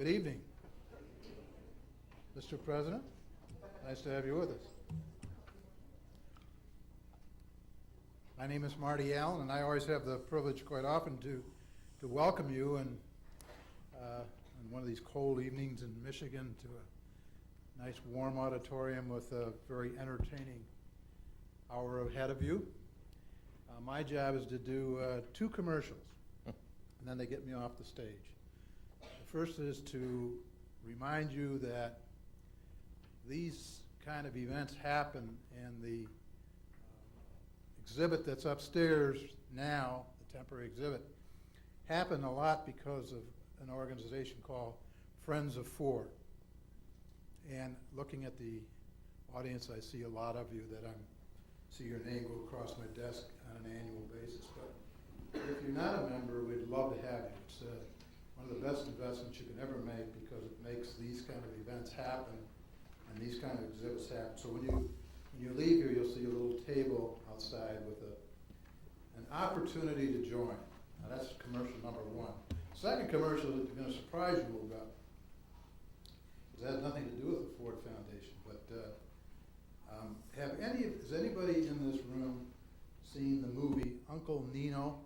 Good evening. Mr. President, nice to have you with us. My name is Marty Allen, and I always have the privilege quite often to welcome you on one of these cold evenings in Michigan to a nice warm auditorium with a very entertaining hour ahead of you. My job is to do 2 commercials, and then they get me off the stage. The first is to remind you that these kind of events happen, and the exhibit that's upstairs now, the temporary exhibit, happened a lot because of an organization called Friends of Ford. And looking at the audience, I see a lot of you that see your name go across my desk on an annual basis. But if you're not a member, we'd love to have you. It's one of the best investments you can ever make because it makes these kind of events happen and these kind of exhibits happen. So when you leave here, you'll see a little table outside with an opportunity to join. Now that's commercial number 1. Second commercial is going to surprise you a little bit. It has nothing to do with the Ford Foundation, but has anybody in this room seen the movie Uncle Nino?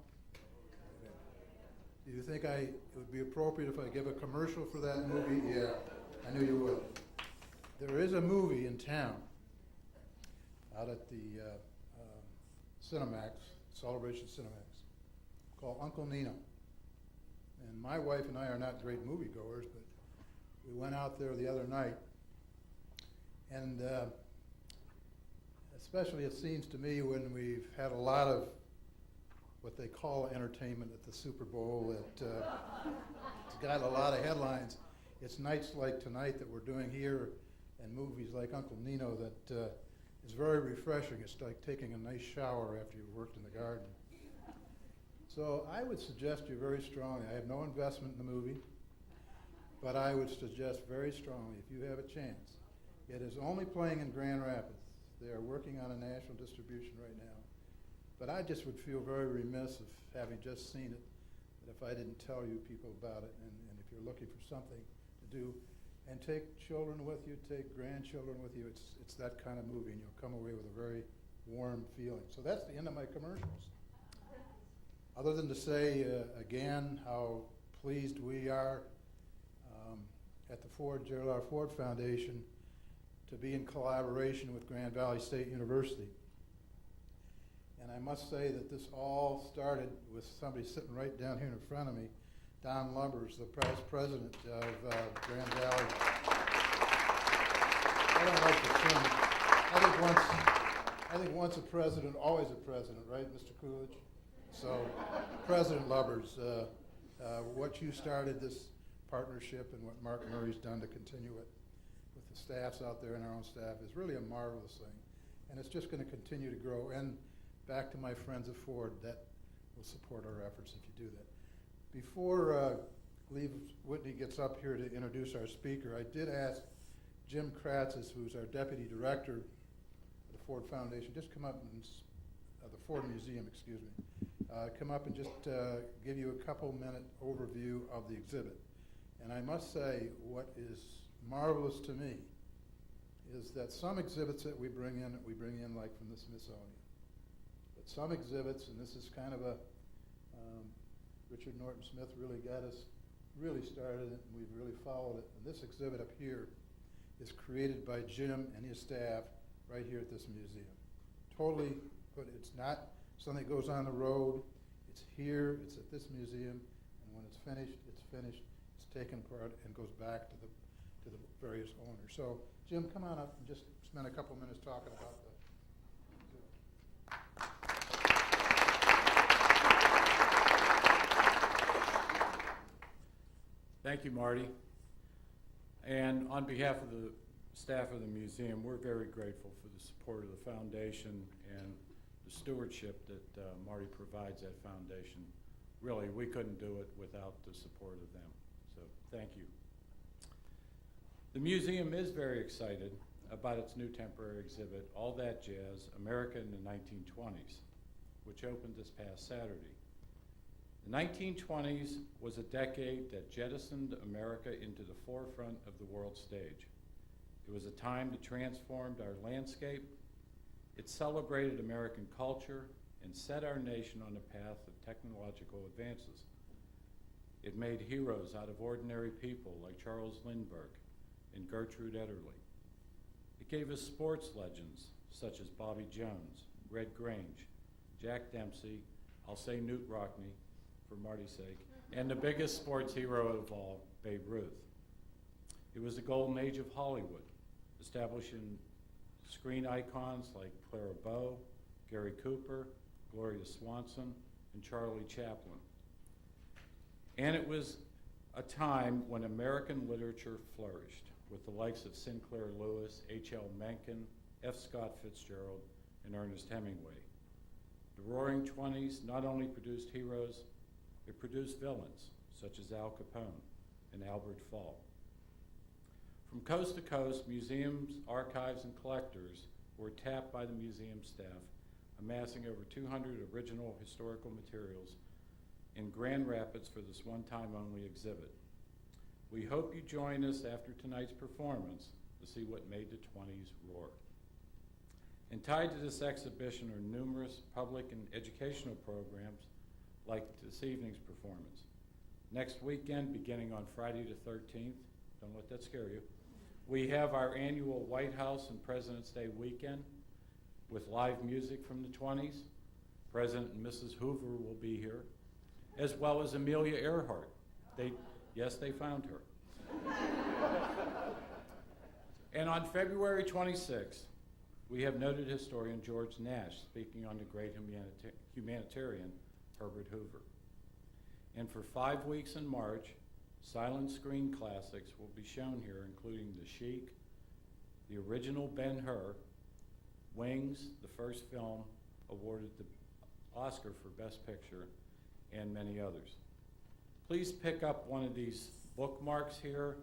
Do you think it would be appropriate if I give a commercial for that movie? Yeah, I knew you would. There is a movie in town out at the Cinemax, Celebration Cinemax, called Uncle Nino. And my wife and I are not great moviegoers, but we went out there the other night, and especially it seems to me when we've had a lot of what they call entertainment at the Super Bowl, it's got a lot of headlines. It's nights like tonight that we're doing here and movies like Uncle Nino that is very refreshing. It's like taking a nice shower after you've worked in the garden. So I would suggest you very strongly, I have no investment in the movie, but I would suggest very strongly, if you have a chance, it is only playing in Grand Rapids. They are working on a national distribution right now. But I just would feel very remiss of having just seen it, that if I didn't tell you people about it, and if you're looking for something to do, and take children with you, take grandchildren with you, it's that kind of movie, and you'll come away with a very warm feeling. So that's the end of my commercials. Other than to say, again, how pleased we are at the Gerald R. Ford Foundation to be in collaboration with Grand Valley State University. And I must say that this all started with somebody sitting right down here in front of me, Don Lumbers, the past president of Grand Valley. I don't like to sing. I think once a president, always a president, right, Mr. Coolidge? So, President Lumbers, what you started this partnership and what Mark Murray's done to continue it with the staffs out there and our own staff is really a marvelous thing. And it's just going to continue to grow. And back to my friends at Ford, that will support our efforts if you do that. Before Lee Whitney gets up here to introduce our speaker, I did ask Jim Kratzis, who's our deputy director of the Ford Foundation, just come up and, the Ford Museum, excuse me, come up and just give you a couple-minute overview of the exhibit. And I must say, what is marvelous to me is that some exhibits that we bring in like from the Smithsonian. But some exhibits, and this is kind of a, Richard Norton Smith really got us, really started it, and we've really followed it. And this exhibit up here is created by Jim and his staff right here at this museum. Totally, but it's not something that goes on the road. It's here, it's at this museum, and when it's finished, it's finished. It's taken apart and goes back to the various owners. So, Jim, come on up and just spend a couple minutes talking about the Thank you, Marty. And on behalf of the staff of the museum, we're very grateful for the support of the foundation and the stewardship that Marty provides that foundation. Really, we couldn't do it without the support of them. So thank you. The museum is very excited about its new temporary exhibit, All That Jazz, America in the 1920s, which opened this past Saturday. The 1920s was a decade that jettisoned America into the forefront of the world stage. It was a time that transformed our landscape. It celebrated American culture and set our nation on a path of technological advances. It made heroes out of ordinary people like Charles Lindbergh and Gertrude Ederle. It gave us sports legends such as Bobby Jones, Red Grange, Jack Dempsey, I'll say Newt Rockne for Marty's sake, and the biggest sports hero of all, Babe Ruth. It was the golden age of Hollywood, establishing screen icons like Clara Bow, Gary Cooper, Gloria Swanson, and Charlie Chaplin. And it was a time when American literature flourished with the likes of Sinclair Lewis, H.L. Mencken, F. Scott Fitzgerald, and Ernest Hemingway. The Roaring Twenties not only produced heroes, it produced villains such as Al Capone and Albert Fall. From coast to coast, museums, archives, and collectors were tapped by the museum staff, amassing over 200 original historical materials in Grand Rapids for this one-time-only exhibit. We hope you join us after tonight's performance to see what made the 20s roar. And tied to this exhibition are numerous public and educational programs like this evening's performance. Next weekend, beginning on Friday the 13th, don't let that scare you, we have our annual White House and President's Day weekend with live music from the 20s. President and Mrs. Hoover will be here, as well as Amelia Earhart. Yes, they found her. And on February 26th, we have noted historian George Nash speaking on the great humanitarian Herbert Hoover. And for 5 weeks in March, silent screen classics will be shown here, including The Sheik, the original Ben-Hur, Wings, the first film awarded the Oscar for Best Picture, and many others. Please pick up one of these bookmarks here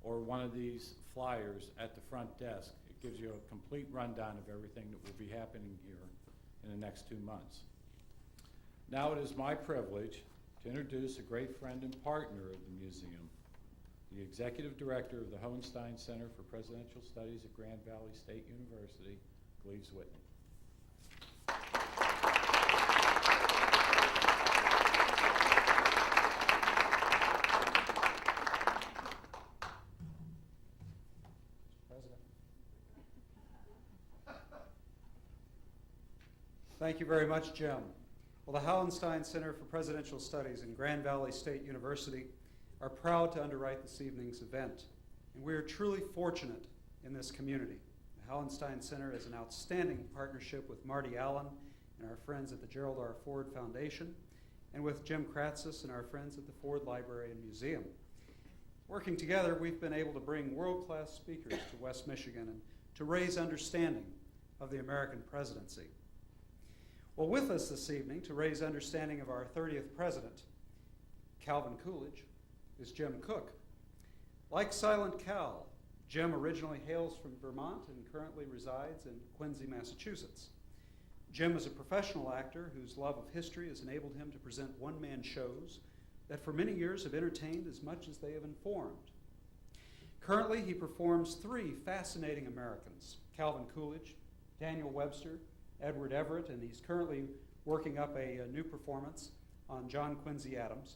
or one of these flyers at the front desk. It gives you a complete rundown of everything that will be happening here in the next 2 months. Now it is my privilege to introduce a great friend and partner of the museum, the Executive Director of the Hohenstein Center for Presidential Studies at Grand Valley State University, Gleaves Whitney. Thank you very much, Jim. Well, the Hohenstein Center for Presidential Studies and Grand Valley State University are proud to underwrite this evening's event, and we are truly fortunate in this community. The Hohenstein Center is an outstanding partnership with Marty Allen and our friends at the Gerald R. Ford Foundation, and with Jim Kratzis and our friends at the Ford Library and Museum. Working together, we've been able to bring world-class speakers to West Michigan and to raise understanding of the American presidency. Well, with us this evening to raise understanding of our 30th president, Calvin Coolidge, is Jim Cooke. Like Silent Cal, Jim originally hails from Vermont and currently resides in Quincy, Massachusetts. Jim is a professional actor whose love of history has enabled him to present one-man shows that for many years have entertained as much as they have informed. Currently, he performs 3 fascinating Americans, Calvin Coolidge, Daniel Webster, Edward Everett, and he's currently working up a new performance on John Quincy Adams.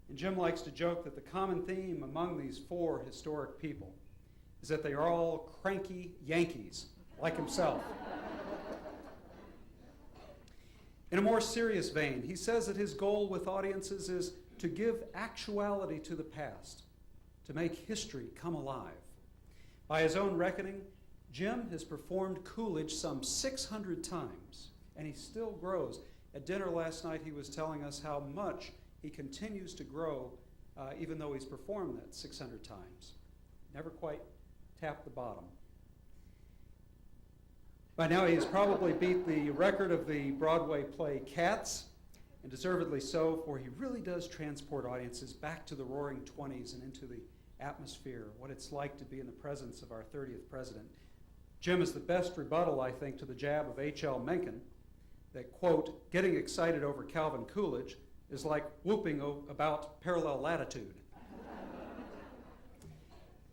And Jim likes to joke that the common theme among these 4 historic people is that they are all cranky Yankees, like himself. In a more serious vein, he says that his goal with audiences is to give actuality to the past, to make history come alive. By his own reckoning, Jim has performed Coolidge some 600 times, and he still grows. At dinner last night, he was telling us how much he continues to grow, even though he's performed that 600 times. Never quite tapped the bottom. By now, he has probably beat the record of the Broadway play Cats, and deservedly so, for he really does transport audiences back to the Roaring Twenties and into the atmosphere, what it's like to be in the presence of our 30th president. Jim is the best rebuttal, I think, to the jab of H.L. Mencken that, quote, getting excited over Calvin Coolidge is like whooping about parallel latitude.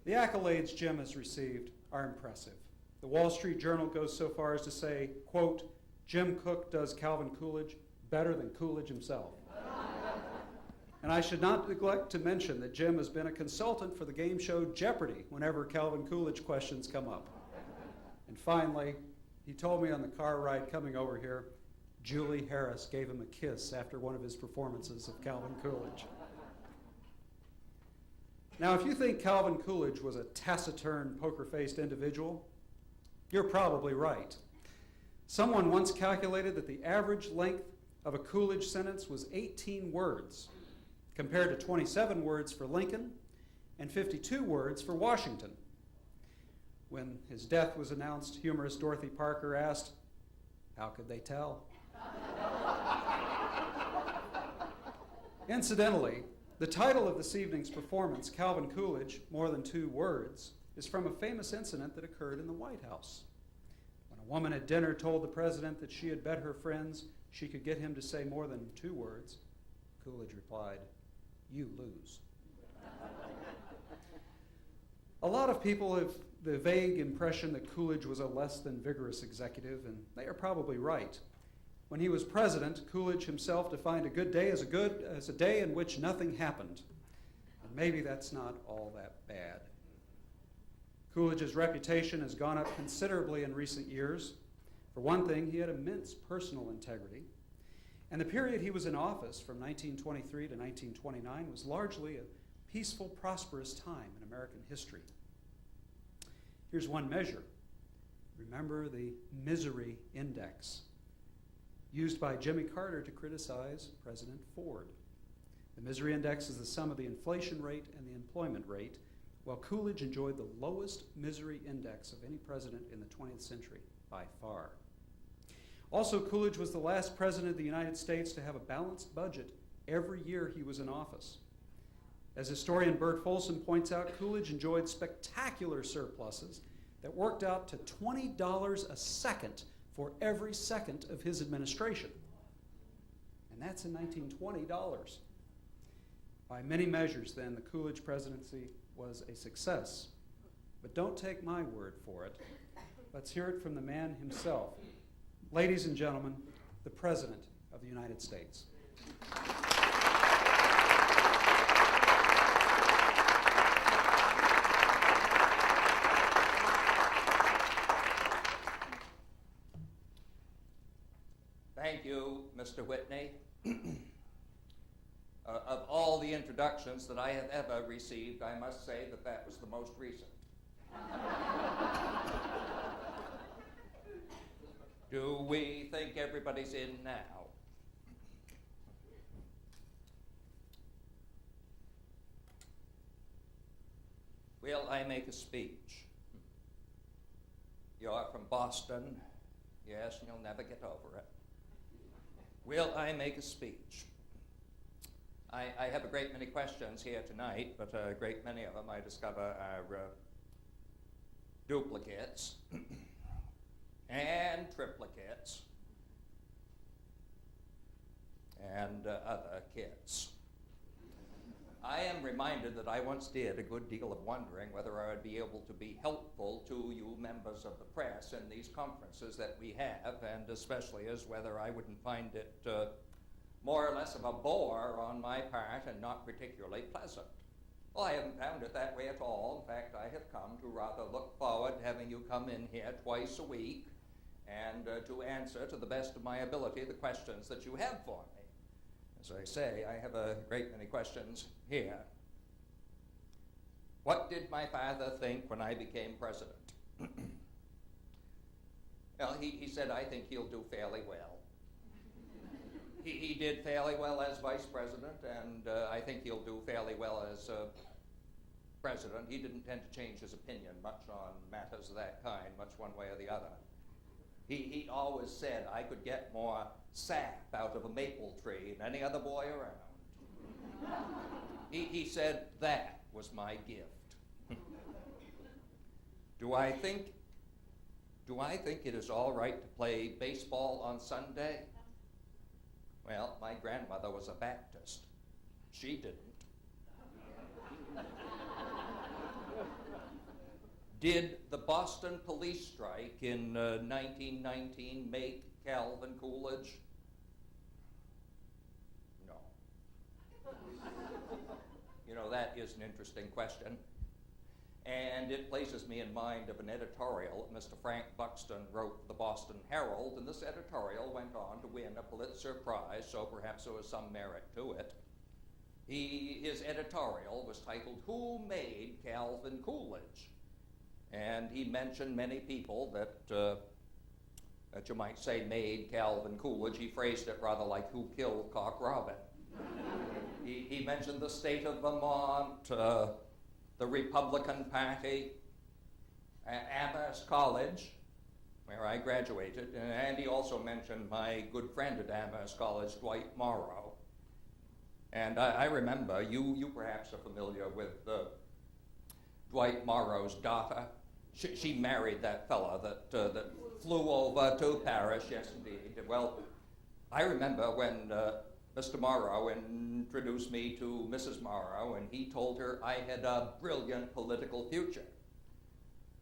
The accolades Jim has received are impressive. The Wall Street Journal goes so far as to say, quote, Jim Cooke does Calvin Coolidge better than Coolidge himself. And I should not neglect to mention that Jim has been a consultant for the game show Jeopardy whenever Calvin Coolidge questions come up. And finally, he told me on the car ride coming over here, Julie Harris gave him a kiss after one of his performances of Calvin Coolidge. Now, if you think Calvin Coolidge was a taciturn, poker-faced individual, you're probably right. Someone once calculated that the average length of a Coolidge sentence was 18 words, compared to 27 words for Lincoln and 52 words for Washington. When his death was announced, humorist Dorothy Parker asked, "How could they tell?" Incidentally, the title of this evening's performance, Calvin Coolidge, More Than Two Words, is from a famous incident that occurred in the White House. When a woman at dinner told the president that she had bet her friends she could get him to say more than 2 words, Coolidge replied, "You lose." A lot of people have the vague impression that Coolidge was a less than vigorous executive, and they are probably right. When he was president, Coolidge himself defined a good day as a day in which nothing happened. And maybe that's not all that bad. Coolidge's reputation has gone up considerably in recent years. For one thing, he had immense personal integrity. And the period he was in office from 1923 to 1929 was largely a peaceful, prosperous time in American history. Here's one measure. Remember the misery index, used by Jimmy Carter to criticize President Ford. The misery index is the sum of the inflation rate and the employment rate, while Coolidge enjoyed the lowest misery index of any president in the 20th century by far. Also, Coolidge was the last president of the United States to have a balanced budget every year he was in office. As historian Bert Folsom points out, Coolidge enjoyed spectacular surpluses that worked out to $20 a second for every second of his administration. And that's in 1920 dollars. By many measures, then, the Coolidge presidency was a success. But don't take my word for it. Let's hear it from the man himself. Ladies and gentlemen, the President of the United States. Thank you, Mr. Whitney. Of all the introductions that I have ever received, I must say that that was the most recent. Do we think everybody's in now? Will I make a speech? You're from Boston, yes, and you'll never get over it. Will I make a speech? I have a great many questions here tonight, but a great many of them I discover are duplicates and triplicates and other kits. I am reminded that I once did a good deal of wondering whether I would be able to be helpful to you members of the press in these conferences that we have, and especially as whether I wouldn't find it more or less of a bore on my part and not particularly pleasant. Well, I haven't found it that way at all. In fact, I have come to rather look forward to having you come in here twice a week and to answer to the best of my ability the questions that you have for me. As I say, I have a great many questions here. What did my father think when I became president? Well, he said, I think he'll do fairly well. He did fairly well as vice president, and I think he'll do fairly well as president. He didn't tend to change his opinion much on matters of that kind, much one way or the other. He always said I could get more sap out of a maple tree than any other boy around. He said that was my gift. Do I think it is all right to play baseball on Sunday? Well, my grandmother was a Baptist. She didn't. Did the Boston police strike in 1919 make Calvin Coolidge? No. You know, that is an interesting question. And it places me in mind of an editorial that Mr. Frank Buxton wrote for the Boston Herald, and this editorial went on to win a Pulitzer Prize, so perhaps there was some merit to it. His editorial was titled, "Who Made Calvin Coolidge?" And he mentioned many people that you might say made Calvin Coolidge. He phrased it rather like who killed Cock Robin. He mentioned the state of Vermont, the Republican Party, Amherst College, where I graduated, and he also mentioned my good friend at Amherst College, Dwight Morrow. And I remember, you perhaps are familiar with Dwight Morrow's daughter. She married that fella that flew over to Paris, yes indeed. Well, I remember when Mr. Morrow introduced me to Mrs. Morrow, and he told her I had a brilliant political future.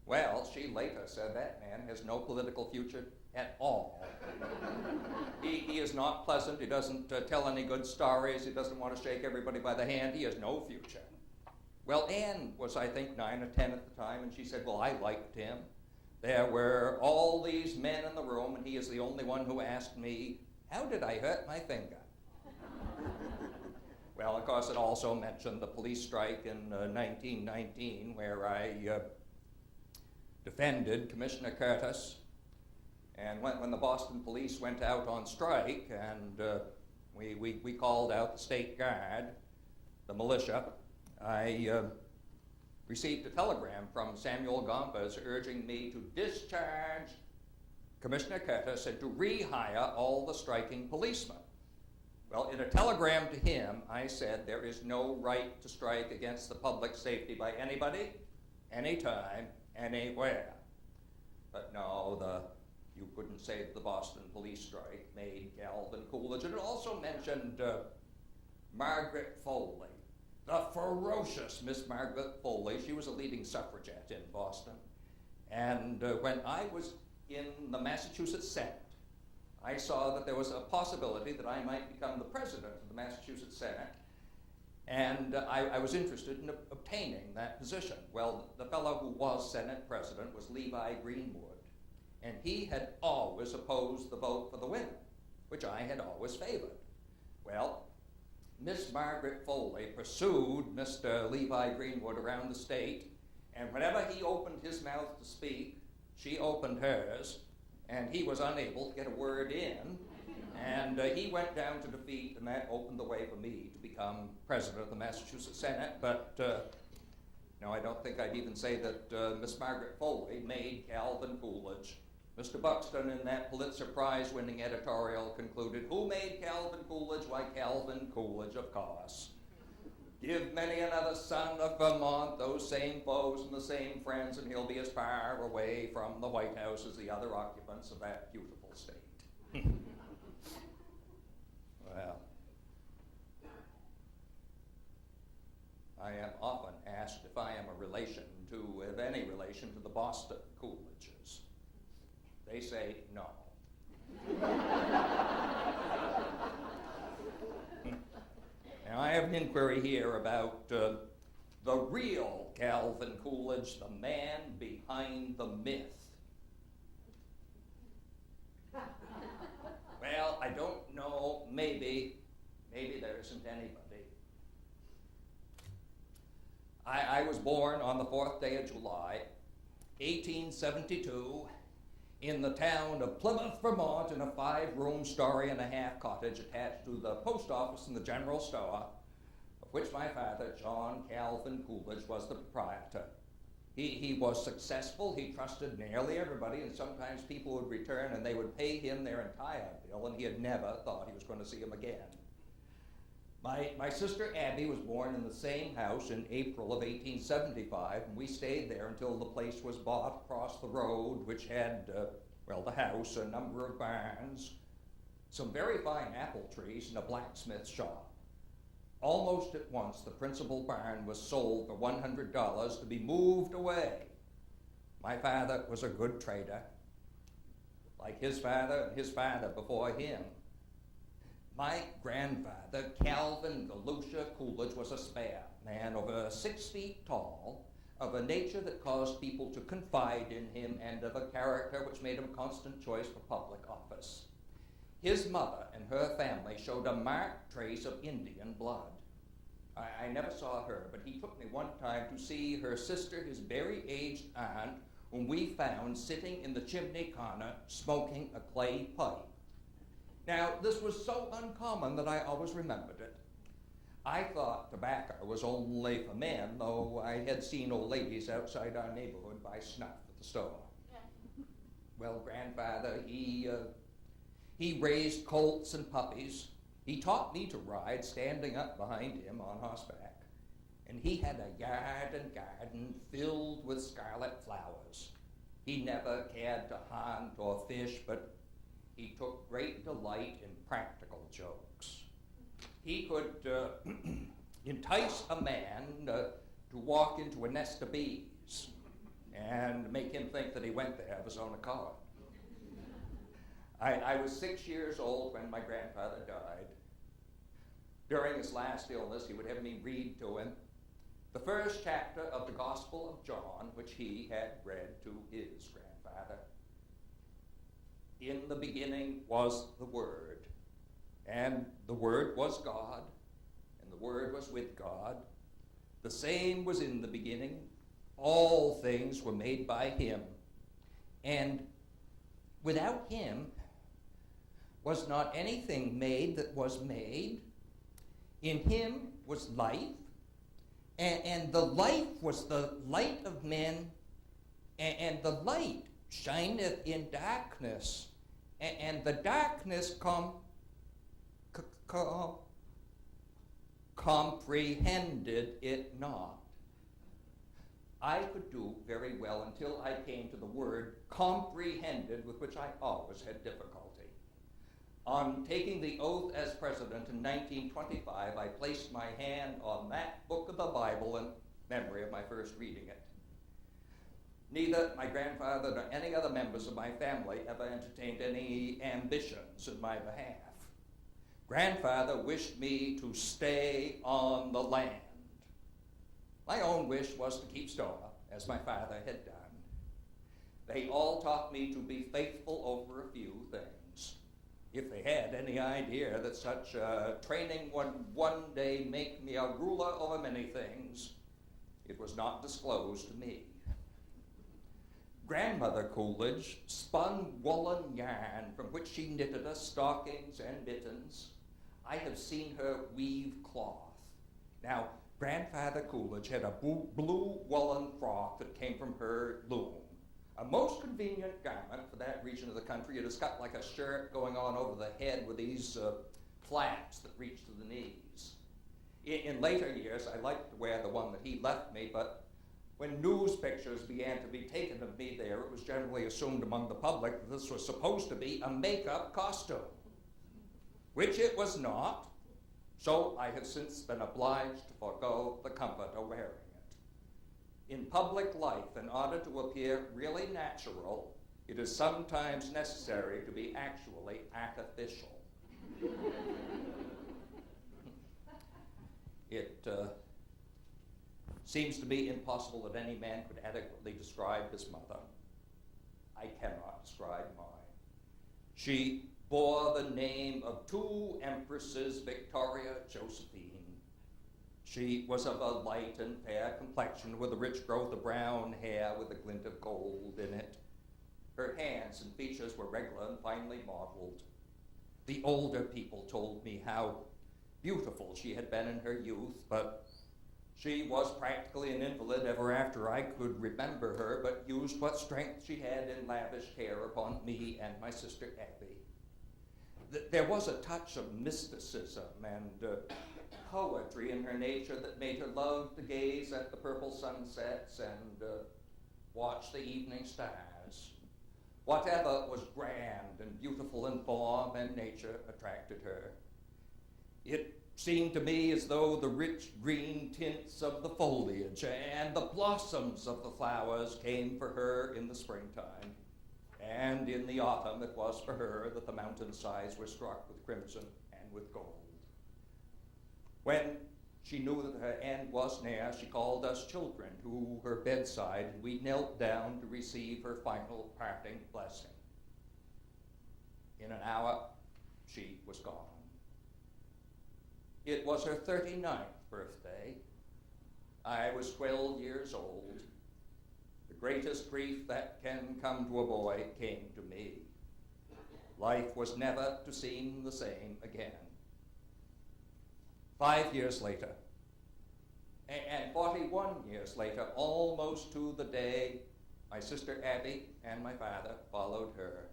Well, she later said that man has no political future at all. He is not pleasant. He doesn't tell any good stories. He doesn't want to shake everybody by the hand. He has no future. Well, Anne was, I think, 9 or 10 at the time, and she said, well, I liked him. There were all these men in the room, and he is the only one who asked me, how did I hurt my finger? Well, of course, it also mentioned the police strike in 1919, where I defended Commissioner Curtis. And when the Boston police went out on strike, and we called out the state guard, the militia, I received a telegram from Samuel Gompers urging me to discharge Commissioner Curtis and to rehire all the striking policemen. Well, in a telegram to him, I said there is no right to strike against the public safety by anybody, anytime, anywhere. But no, you couldn't say that the Boston police strike made Calvin Coolidge. And it also mentioned Margaret Foley, the ferocious Miss Margaret Foley. She was a leading suffragette in Boston. And when I was in the Massachusetts Senate, I saw that there was a possibility that I might become the president of the Massachusetts Senate, and I was interested in obtaining that position. Well, the fellow who was Senate president was Levi Greenwood, and he had always opposed the vote for the women, which I had always favored. Well, Miss Margaret Foley pursued Mr. Levi Greenwood around the state, and whenever he opened his mouth to speak, she opened hers, and he was unable to get a word in, and he went down to defeat, and that opened the way for me to become president of the Massachusetts Senate. But no, I don't think I'd even say that Miss Margaret Foley made Calvin Coolidge. Mr. Buxton, in that Pulitzer Prize-winning editorial, concluded, who made Calvin Coolidge? Why, Calvin Coolidge, of course. Give many another son of Vermont those same foes and the same friends, and he'll be as far away from the White House as the other occupants of that beautiful state. Well, I am often asked if I am of any relation to the Boston Coolidges. They say no. Now, I have an inquiry here about the real Calvin Coolidge, the man behind the myth. Well, I don't know, maybe there isn't anybody. I was born on the 4th day of July, 1872, in the town of Plymouth, Vermont, in a 5-room, story-and-a-half cottage attached to the post office and the general store, of which my father, John Calvin Coolidge, was the proprietor. He was successful. He trusted nearly everybody, and sometimes people would return and they would pay him their entire bill, and he had never thought he was going to see them again. My sister Abby was born in the same house in April of 1875, and we stayed there until the place was bought across the road, which had, the house, a number of barns, some very fine apple trees, and a blacksmith shop. Almost at once, the principal barn was sold for $100 to be moved away. My father was a good trader, like his father and his father before him. My grandfather, Calvin Galusha Coolidge, was a spare man over 6 feet tall, of a nature that caused people to confide in him, and of a character which made him a constant choice for public office. His mother and her family showed a marked trace of Indian blood. I never saw her, but he took me one time to see her sister, his very aged aunt, whom we found sitting in the chimney corner smoking a clay pipe. Now, this was so uncommon that I always remembered it. I thought tobacco was only for men, though I had seen old ladies outside our neighborhood buy snuff at the store. Well, grandfather, he raised colts and puppies. He taught me to ride standing up behind him on horseback. And he had a yard and garden filled with scarlet flowers. He never cared to hunt or fish, but he took great delight in practical jokes. He could entice a man to walk into a nest of bees and make him think that he went there of his own accord. I was 6 years old when my grandfather died. During his last illness, he would have me read to him the first chapter of the Gospel of John, which he had read to his grandfather. In the beginning was the Word, and the Word was God, and the Word was with God. The same was in the beginning. All things were made by him, and without him was not anything made that was made. In him was life, and the life was the light of men, and the light shineth in darkness, and the darkness comprehended it not. I could do very well until I came to the word comprehended, with which I always had difficulty. On taking the oath as president in 1925, I placed my hand on that book of the Bible in memory of my first reading it. Neither my grandfather nor any other members of my family ever entertained any ambitions in my behalf. Grandfather wished me to stay on the land. My own wish was to keep store, as my father had done. They all taught me to be faithful over a few things. If they had any idea that such training would one day make me a ruler over many things, it was not disclosed to me. Grandmother Coolidge spun woolen yarn from which she knitted us stockings and mittens. I have seen her weave cloth. Now, Grandfather Coolidge had a blue woolen frock that came from her loom. A most convenient garment for that region of the country. It is cut like a shirt going on over the head with these flaps that reach to the knees. In later years, I liked to wear the one that he left me, but when news pictures began to be taken of me there, it was generally assumed among the public that this was supposed to be a makeup costume, which it was not. So I have since been obliged to forego the comfort of wearing it. In public life, in order to appear really natural, it is sometimes necessary to be actually artificial. It seems to me impossible that any man could adequately describe his mother. I cannot describe mine. She bore the name of two empresses, Victoria, Josephine. She was of a light and fair complexion with a rich growth of brown hair with a glint of gold in it. Her hands and features were regular and finely modeled. The older people told me how beautiful she had been in her youth, but she was practically an invalid ever after I could remember her, but used what strength she had in lavish care upon me and my sister Abby. There was a touch of mysticism and poetry in her nature that made her love to gaze at the purple sunsets and watch the evening stars. Whatever was grand and beautiful in form and nature attracted her. It seemed to me as though the rich green tints of the foliage and the blossoms of the flowers came for her in the springtime. And in the autumn it was for her that the mountainsides were struck with crimson and with gold. When she knew that her end was near, she called us children to her bedside, and we knelt down to receive her final parting blessing. In an hour, she was gone. It was her 39th birthday. I was 12 years old. The greatest grief that can come to a boy came to me. Life was never to seem the same again. 5 years later, and 41 years later, almost to the day, my sister Abby and my father followed her.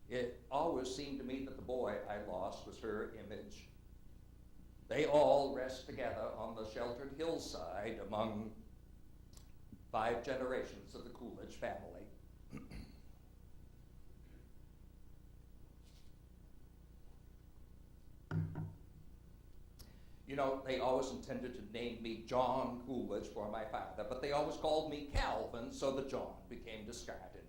It always seemed to me that the boy I lost was her image. They all rest together on the sheltered hillside among 5 generations of the Coolidge family. You know, they always intended to name me John Coolidge for my father, but they always called me Calvin, so the John became discarded.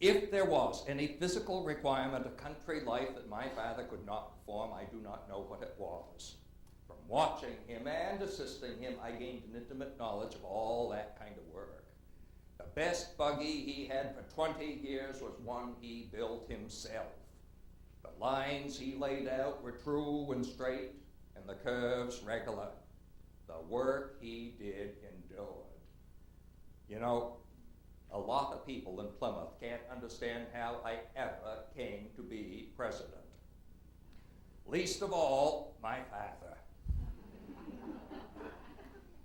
If there was any physical requirement of country life that my father could not perform, I do not know what it was. From watching him and assisting him, I gained an intimate knowledge of all that kind of work. The best buggy he had for 20 years was one he built himself. The lines he laid out were true and straight, and the curves regular. The work he did endured. You know, a lot of people in Plymouth can't understand how I ever came to be president. Least of all, my father.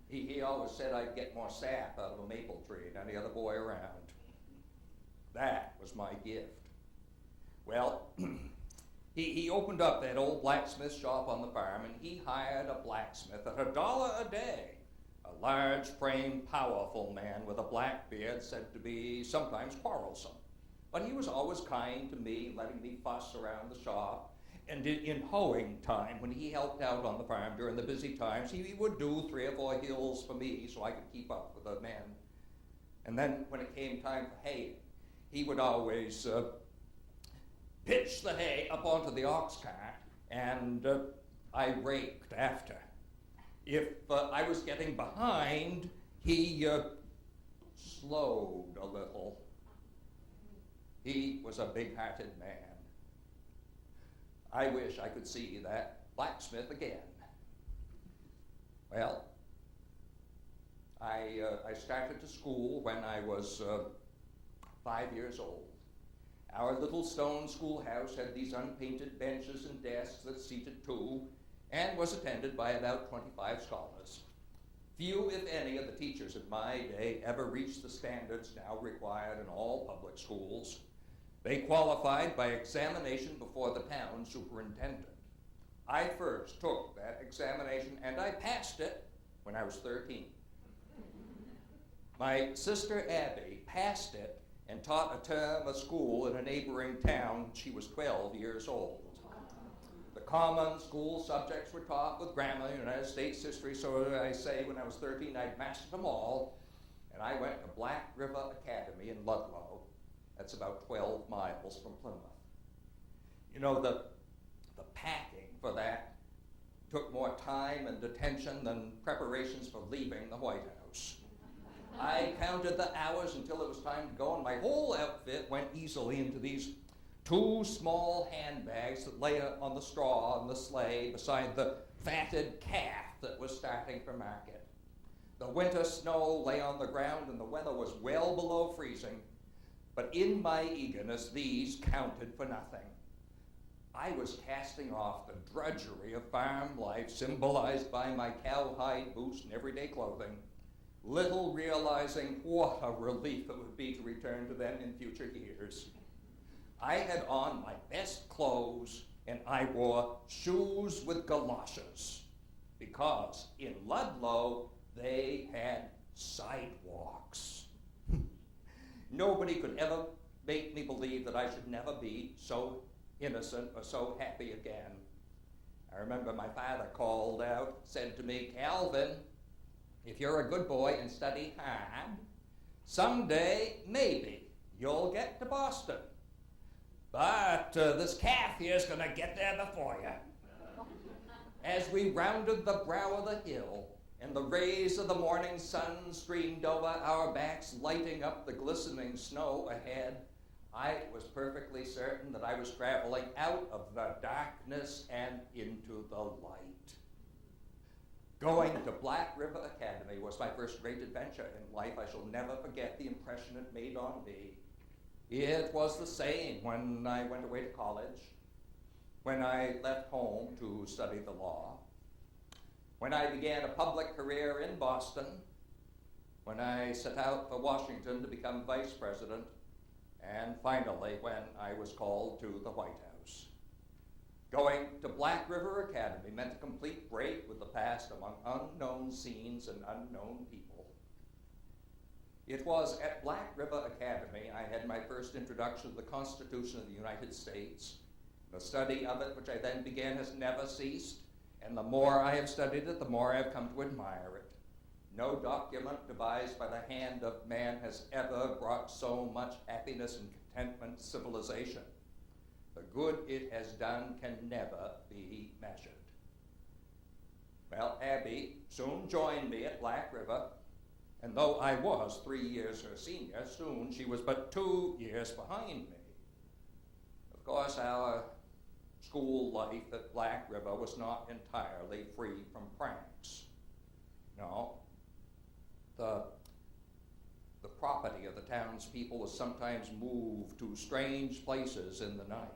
He always said I'd get more sap out of a maple tree than any other boy around. That was my gift. Well, he opened up that old blacksmith shop on the farm, and he hired a blacksmith at $1 a day. A large frame, powerful man with a black beard, said to be sometimes quarrelsome. But he was always kind to me, letting me fuss around the shop. And in hoeing time, when he helped out on the farm during the busy times, he would do 3 or 4 hills for me so I could keep up with the men. And then when it came time for haying, he would always pitch the hay up onto the ox cart, and I raked after. If I was getting behind, he slowed a little. He was a big-hearted man. I wish I could see that blacksmith again. Well, I started to school when I was 5 years old. Our little stone schoolhouse had these unpainted benches and desks that seated 2, and was attended by about 25 scholars. Few, if any, of the teachers in my day ever reached the standards now required in all public schools. They qualified by examination before the town superintendent. I first took that examination, and I passed it when I was 13. My sister Abby passed it and taught a term of school in a neighboring town when she was 12 years old. The common school subjects were taught with grammar, United States history, so I say when I was 13 I'd mastered them all, and I went to Black River Academy in Ludlow. That's about 12 miles from Plymouth. You know, the packing for that took more time and attention than preparations for leaving the White House. I counted the hours until it was time to go, and my whole outfit went easily into these 2 small handbags that lay on the straw on the sleigh beside the fatted calf that was starting for market. The winter snow lay on the ground, and the weather was well below freezing. But in my eagerness, these counted for nothing. I was casting off the drudgery of farm life, symbolized by my cowhide boots and everyday clothing, little realizing what a relief it would be to return to them in future years. I had on my best clothes, and I wore shoes with galoshes, because in Ludlow they had sidewalks. Nobody could ever make me believe that I should never be so innocent or so happy again. I remember my father called out, said to me, "Calvin, if you're a good boy and study hard, someday, maybe, you'll get to Boston. But this calf here's going to get there before you." As we rounded the brow of the hill, and the rays of the morning sun streamed over our backs, lighting up the glistening snow ahead, I was perfectly certain that I was traveling out of the darkness and into the light. Going to Black River Academy was my first great adventure in life. I shall never forget the impression it made on me. It was the same when I went away to college, when I left home to study the law, when I began a public career in Boston, when I set out for Washington to become vice president, and finally when I was called to the White House. Going to Black River Academy meant a complete break with the past among unknown scenes and unknown people. It was at Black River Academy I had my first introduction to the Constitution of the United States. The study of it, which I then began, has never ceased, and the more I have studied it, the more I have come to admire it. No document devised by the hand of man has ever brought so much happiness and contentment to civilization. The good it has done can never be measured. Well, Abby soon joined me at Black River, and though I was 3 years her senior, soon she was but 2 years behind me. Of course, our school life at Black River was not entirely free from pranks. No. The property of the townspeople was sometimes moved to strange places in the night.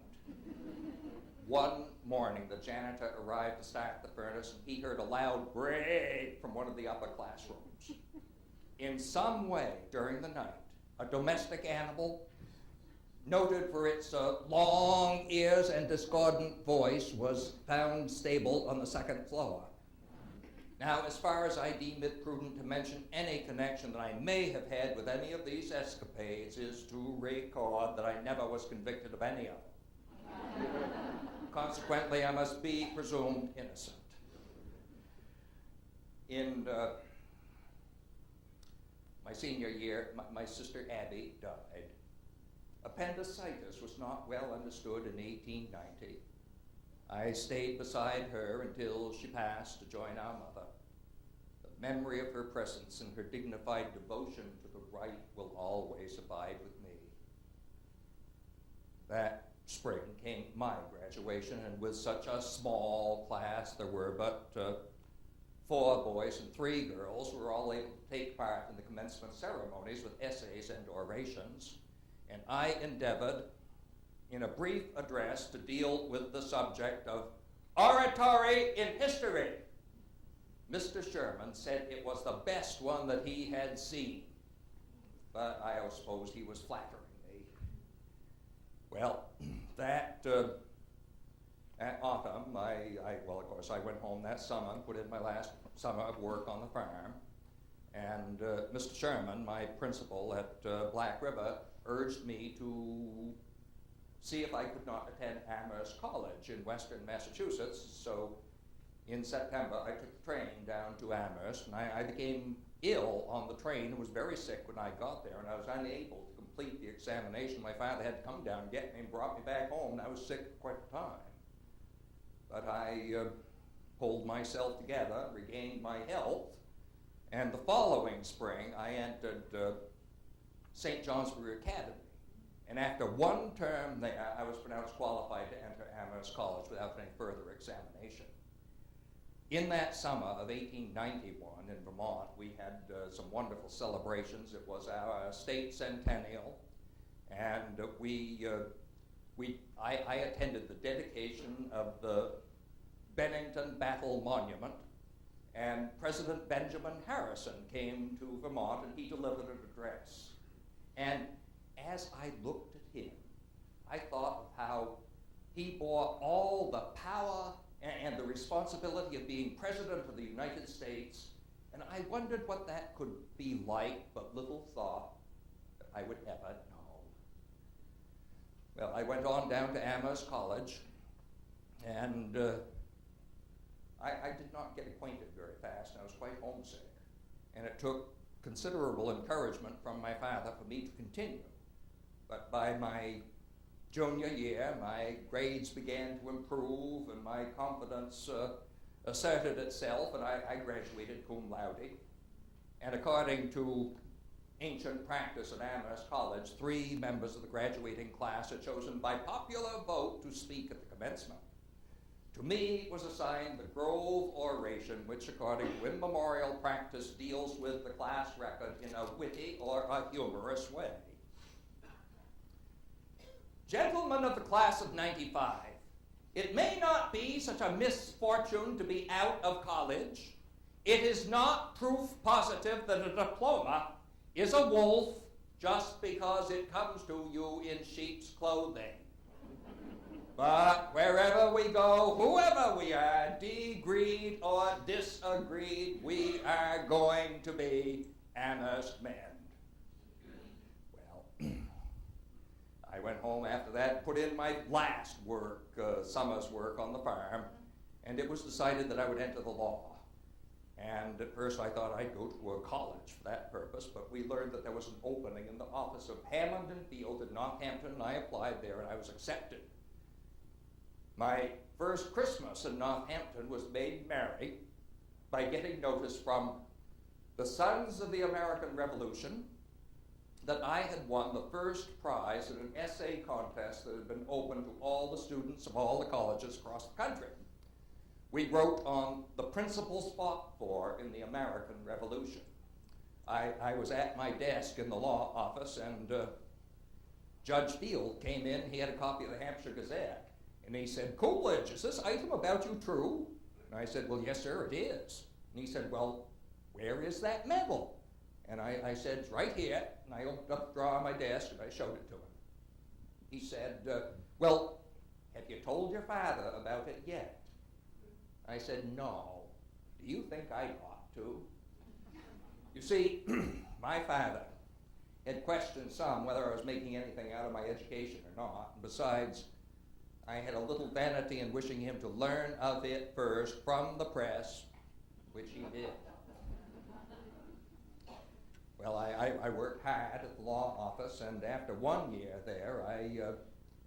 One morning, the janitor arrived to start the furnace, and he heard a loud break from one of the upper classrooms. In some way, during the night, a domestic animal, noted for its long ears and discordant voice, was found stable on the second floor. Now, as far as I deem it prudent to mention any connection that I may have had with any of these escapades is to record that I never was convicted of any of them. Consequently, I must be presumed innocent. In my senior year, my sister Abby died. Appendicitis was not well understood in 1890. I stayed beside her until she passed to join our mother. The memory of her presence and her dignified devotion to the right will always abide with me. That spring came my graduation, and with such a small class, there were but 4 boys and 3 girls, who were all able to take part in the commencement ceremonies with essays and orations, and I endeavored in a brief address to deal with the subject of oratory in history. Mr. Sherman said it was the best one that he had seen, but I suppose he was flattering me. Well, that autumn, of course, I went home that summer and put in my last summer of work on the farm, and Mr. Sherman, my principal at Black River, urged me to see if I could not attend Amherst College in western Massachusetts. So in September, I took the train down to Amherst, and I became ill on the train and was very sick when I got there, and I was unable to complete the examination. My father had to come down and get me and brought me back home, and I was sick for quite a time. But I pulled myself together, regained my health, and the following spring, I entered St. Johnsbury Academy. And after 1 term there, I was pronounced qualified to enter Amherst College without any further examination. In that summer of 1891 in Vermont, we had some wonderful celebrations. It was our state centennial, and I attended the dedication of the Bennington Battle Monument, and President Benjamin Harrison came to Vermont, and he delivered an address. And as I looked at him, I thought of how he bore all the power and the responsibility of being President of the United States, and I wondered what that could be like, but little thought that I would ever know. Well, I went on down to Amherst College, and I did not get acquainted very fast. I was quite homesick, and it took considerable encouragement from my father for me to continue. But by my junior year, my grades began to improve, and my confidence asserted itself, and I graduated cum laude. And according to ancient practice at Amherst College, 3 members of the graduating class are chosen by popular vote to speak at the commencement. To me was assigned the Grove Oration, which according to immemorial practice deals with the class record in a witty or a humorous way. Gentlemen of the class of '95, it may not be such a misfortune to be out of college. It is not proof positive that a diploma is a wolf just because it comes to you in sheep's clothing. But wherever we go, whoever we are, degreed or disagreed, we are going to be Amherst men. Well, I went home after that, put in my last work, summer's work on the farm, and it was decided that I would enter the law. And at first I thought I'd go to a college for that purpose, but we learned that there was an opening in the office of Hammond and Field in Northampton, and I applied there and I was accepted. My first Christmas in Northampton was made merry by getting notice from the Sons of the American Revolution that I had won the first prize in an essay contest that had been open to all the students of all the colleges across the country. We wrote on the principles fought for in the American Revolution. I was at my desk in the law office, and Judge Field came in. He had a copy of the Hampshire Gazette, and he said, "Coolidge, is this item about you true?" And I said, "Well, yes, sir, it is." And he said, "Well, where is that medal?" And I said, "It's right here." And I opened up the drawer on my desk, and I showed it to him. He said, "Well, have you told your father about it yet?" I said, "No. Do you think I ought to?" You see, my father had questioned some whether I was making anything out of my education or not. And besides, I had a little vanity in wishing him to learn of it first from the press, which he did. Well, I worked hard at the law office, and after 1 year there, I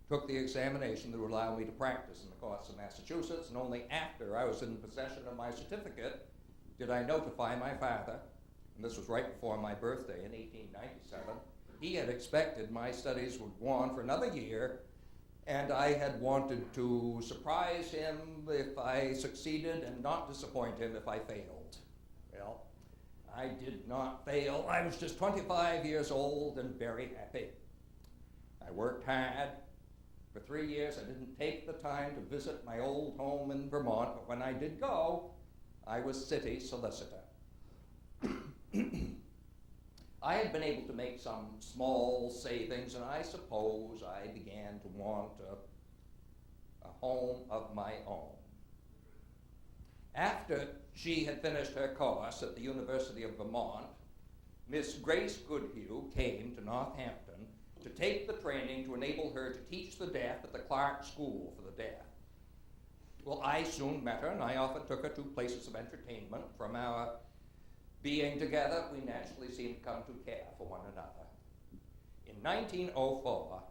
took the examination that would allow me to practice in the courts of Massachusetts, and only after I was in possession of my certificate did I notify my father, and this was right before my birthday in 1897. He had expected my studies would go on for another year, and I had wanted to surprise him if I succeeded and not disappoint him if I failed. Well, I did not fail. I was just 25 years old and very happy. I worked hard. For 3 years, I didn't take the time to visit my old home in Vermont, but when I did go, I was city solicitor. I had been able to make some small savings, and I suppose I began to want a home of my own. After she had finished her course at the University of Vermont, Miss Grace Goodhue came to Northampton to take the training to enable her to teach the deaf at the Clark School for the Deaf. Well, I soon met her, and I often took her to places of entertainment. From our being together, we naturally seemed to come to care for one another. In 1904,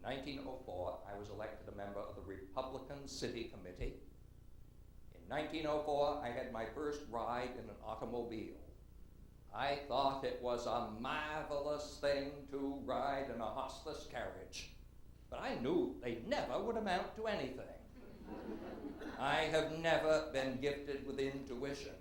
I was elected a member of the Republican City Committee. In 1904, I had my first ride in an automobile. I thought it was a marvelous thing to ride in a horseless carriage, but I knew they never would amount to anything. I have never been gifted with intuition.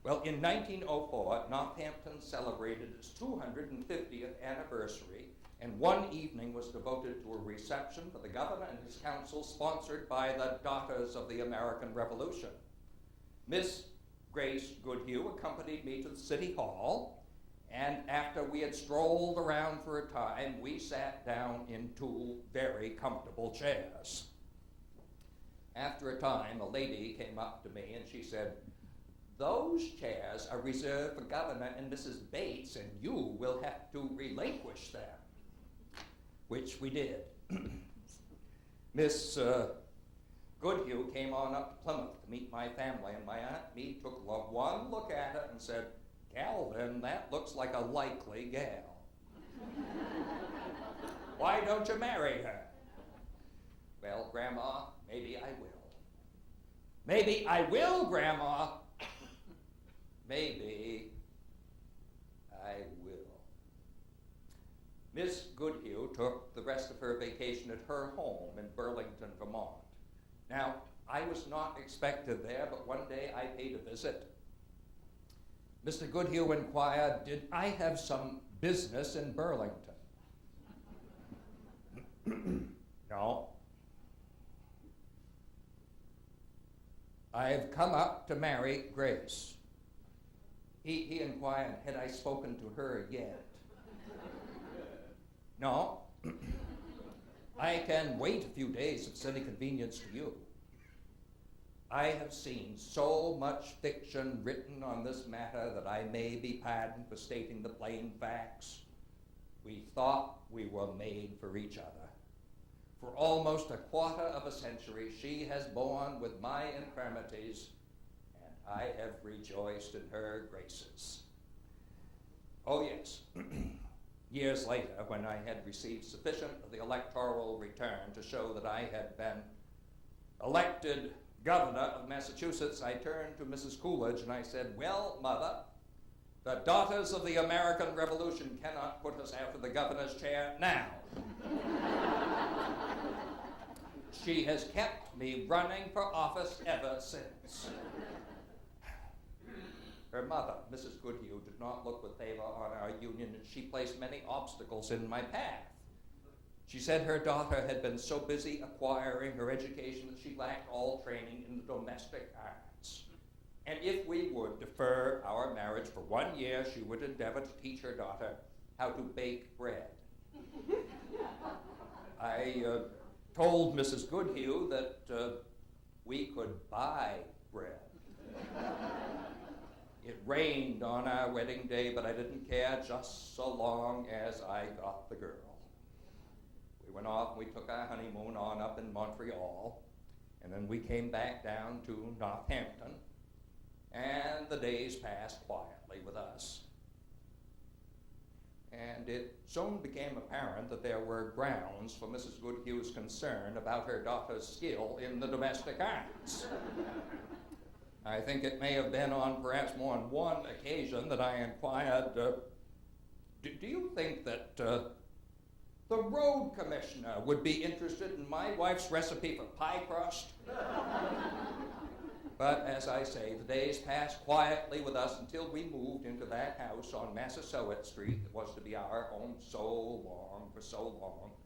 Well, in 1904, Northampton celebrated its 250th anniversary, and one evening was devoted to a reception for the governor and his council, sponsored by the Daughters of the American Revolution. Miss Grace Goodhue accompanied me to the City Hall, and after we had strolled around for a time, we sat down in 2 very comfortable chairs. After a time, a lady came up to me and she said, "Those chairs are reserved for Governor and Mrs. Bates, and you will have to relinquish them." which we did. Miss Goodhue came on up to Plymouth to meet my family, and my Aunt Meade took one look at it and said, "Calvin, that looks like a likely gal. Why don't you marry her?" "Well, Grandma, maybe I will." "Maybe I will, Grandma." "Maybe I will." Miss Goodhue took the rest of her vacation at her home in Burlington, Vermont. Now, I was not expected there, but one day I paid a visit. Mr. Goodhue inquired, did I have some business in Burlington? No. "I've come up to marry Grace." He inquired, had I spoken to her yet? No. "I can wait a few days if it's any convenience to you. I have seen so much fiction written on this matter that I may be pardoned for stating the plain facts. We thought we were made for each other. For almost a quarter of a century, she has borne with my infirmities, and I have rejoiced in her graces." Oh yes, years later, when I had received sufficient of the electoral return to show that I had been elected governor of Massachusetts, I turned to Mrs. Coolidge and I said, "Well, Mother, the daughters of the American Revolution cannot put us out of the governor's chair now." She has kept me running for office ever since. Her mother, Mrs. Goodhue, did not look with favor on our union, and she placed many obstacles in my path. She said her daughter had been so busy acquiring her education that she lacked all training in the domestic arts. And if we would defer our marriage for 1 year, she would endeavor to teach her daughter how to bake bread. I told Mrs. Goodhue that we could buy bread. It rained on our wedding day, but I didn't care just so long as I got the girl. We went off and we took our honeymoon on up in Montreal, and then we came back down to Northampton, and the days passed quietly with us. And it soon became apparent that there were grounds for Mrs. Goodhue's concern about her daughter's skill in the domestic arts. I think it may have been on perhaps more than one occasion that I inquired, do you think that the road commissioner would be interested in my wife's recipe for pie crust? But as I say, the days passed quietly with us until we moved into that house on Massasoit Street that was to be our home for so long.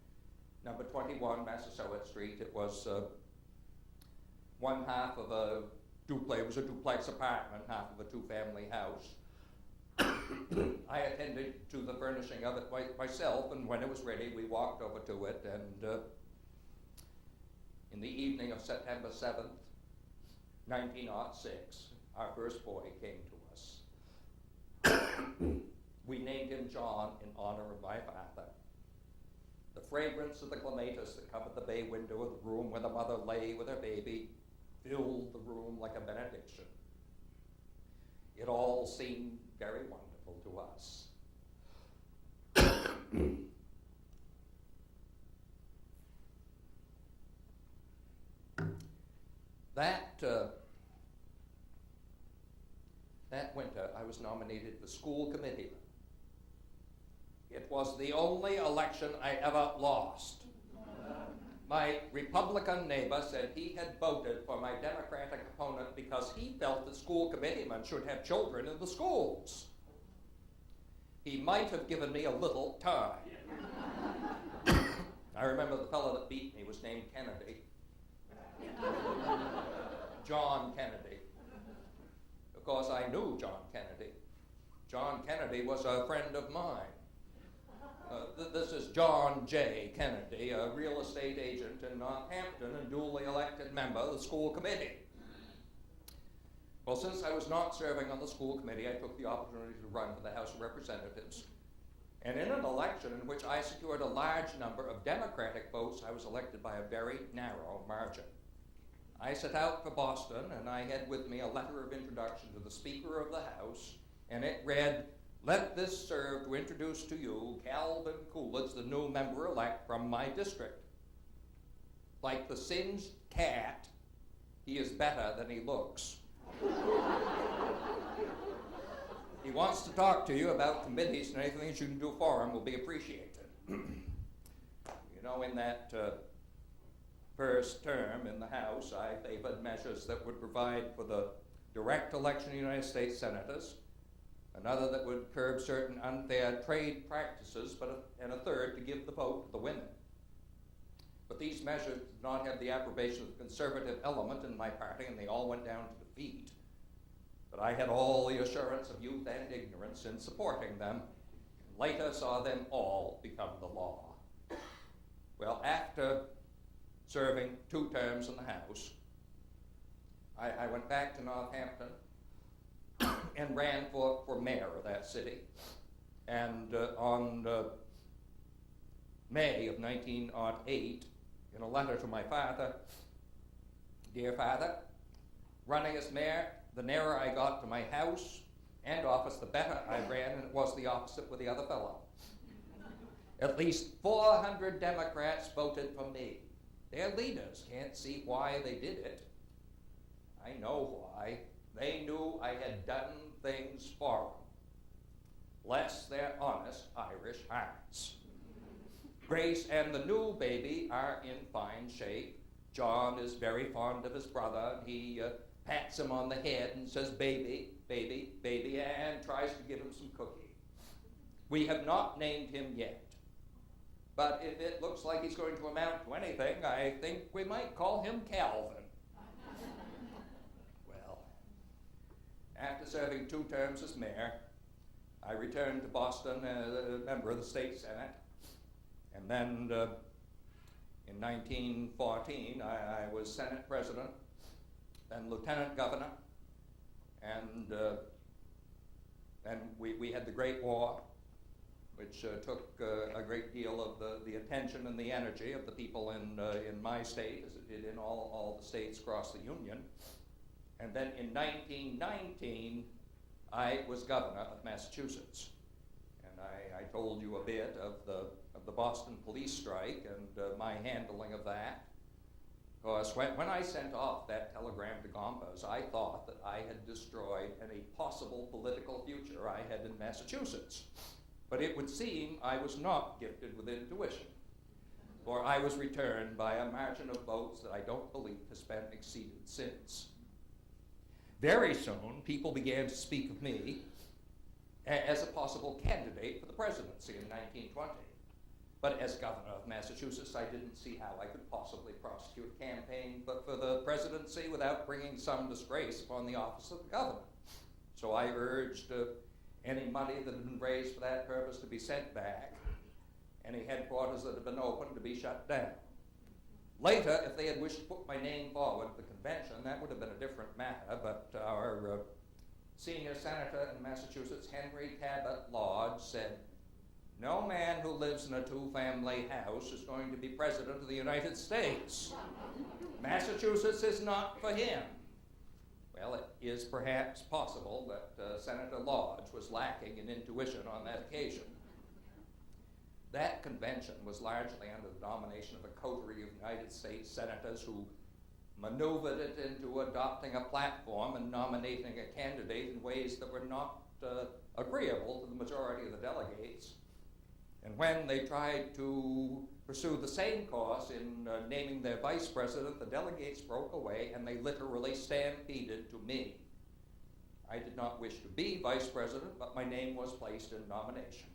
Number 21 Massasoit Street. It was one half of a duplex. It was a duplex apartment, half of a two-family house. I attended to the furnishing of it myself, and when it was ready, we walked over to it, and in the evening of September 7th, 1906, our first boy came to us. We named him John in honor of my father. The fragrance of the clematis that covered the bay window of the room where the mother lay with her baby filled the room like a benediction. It all seemed very wonderful to us. That winter, I was nominated for school committeeman. It was the only election I ever lost. My Republican neighbor said he had voted for my Democratic opponent because he felt that school committeemen should have children in the schools. He might have given me a little time. I remember the fellow that beat me was named Kennedy. John Kennedy. Of course, I knew John Kennedy. John Kennedy was a friend of mine. This is John J. Kennedy, a real estate agent in Northampton and duly elected member of the school committee. Well, since I was not serving on the school committee, I took the opportunity to run for the House of Representatives. And in an election in which I secured a large number of Democratic votes, I was elected by a very narrow margin. I set out for Boston, and I had with me a letter of introduction to the Speaker of the House, and it read, "Let this serve to introduce to you Calvin Coolidge, the new member-elect from my district. Like the singed cat, he is better than he looks. He wants to talk to you about committees, and anything that you can do for him will be appreciated." You know, in that first term in the House, I favored measures that would provide for the direct election of United States senators, another that would curb certain unfair trade practices, and a third to give the vote to the women. But these measures did not have the approbation of the conservative element in my party, and they all went down to defeat. But I had all the assurance of youth and ignorance in supporting them, and later saw them all become the law. Well, after serving 2 terms in the House, I went back to Northampton and ran for mayor of that city. And on May of 1908, in a letter to my father, "Dear Father, running as mayor, the nearer I got to my house and office, the better I ran, and it was the opposite with the other fellow. At least 400 Democrats voted for me. Their leaders can't see why they did it. I know why. They knew I had done things for them. Bless their honest Irish hearts. Grace and the new baby are in fine shape. John is very fond of his brother. He pats him on the head and says, 'Baby, baby, baby,' and tries to give him some cookie. We have not named him yet. But if it looks like he's going to amount to anything, I think we might call him Calvin." Well, after serving 2 terms as mayor, I returned to Boston as a member of the state senate. And then in 1914, I was Senate president, then lieutenant governor, and then we had the Great War, which took a great deal of the attention and the energy of the people in my state, as it did in all the states across the Union. And then in 1919, I was governor of Massachusetts. And I told you a bit of the Boston police strike and my handling of that. Of course, when I sent off that telegram to Gompers, I thought that I had destroyed any possible political future I had in Massachusetts. But it would seem I was not gifted with intuition, for I was returned by a margin of votes that I don't believe has been exceeded since. Very soon, people began to speak of me as a possible candidate for the presidency in 1920. But as governor of Massachusetts, I didn't see how I could possibly prosecute a campaign for the presidency without bringing some disgrace upon the office of the governor. So I urged any money that had been raised for that purpose to be sent back, any headquarters that had been opened to be shut down. Later, if they had wished to put my name forward at the convention, that would have been a different matter, but our senior senator in Massachusetts, Henry Cabot Lodge, said, "No man who lives in a 2-family house is going to be president of the United States. Massachusetts is not for him." Well, it is perhaps possible that Senator Lodge was lacking in intuition on that occasion. That convention was largely under the domination of a coterie of United States senators who maneuvered it into adopting a platform and nominating a candidate in ways that were not agreeable to the majority of the delegates. And when they tried to pursue the same course in naming their vice president, the delegates broke away and they literally stampeded to me. I did not wish to be vice president, but my name was placed in nomination.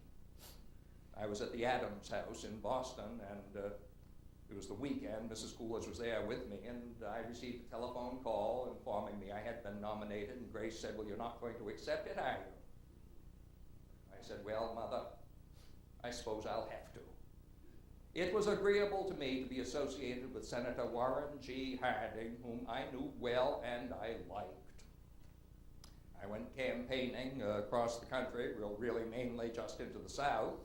I was at the Adams House in Boston, and it was the weekend. Mrs. Coolidge was there with me, and I received a telephone call informing me I had been nominated, and Grace said, "Well, you're not going to accept it, are you?" I said, "Well, Mother, I suppose I'll have to." It was agreeable to me to be associated with Senator Warren G. Harding, whom I knew well and I liked. I went campaigning across the country, really mainly just into the South,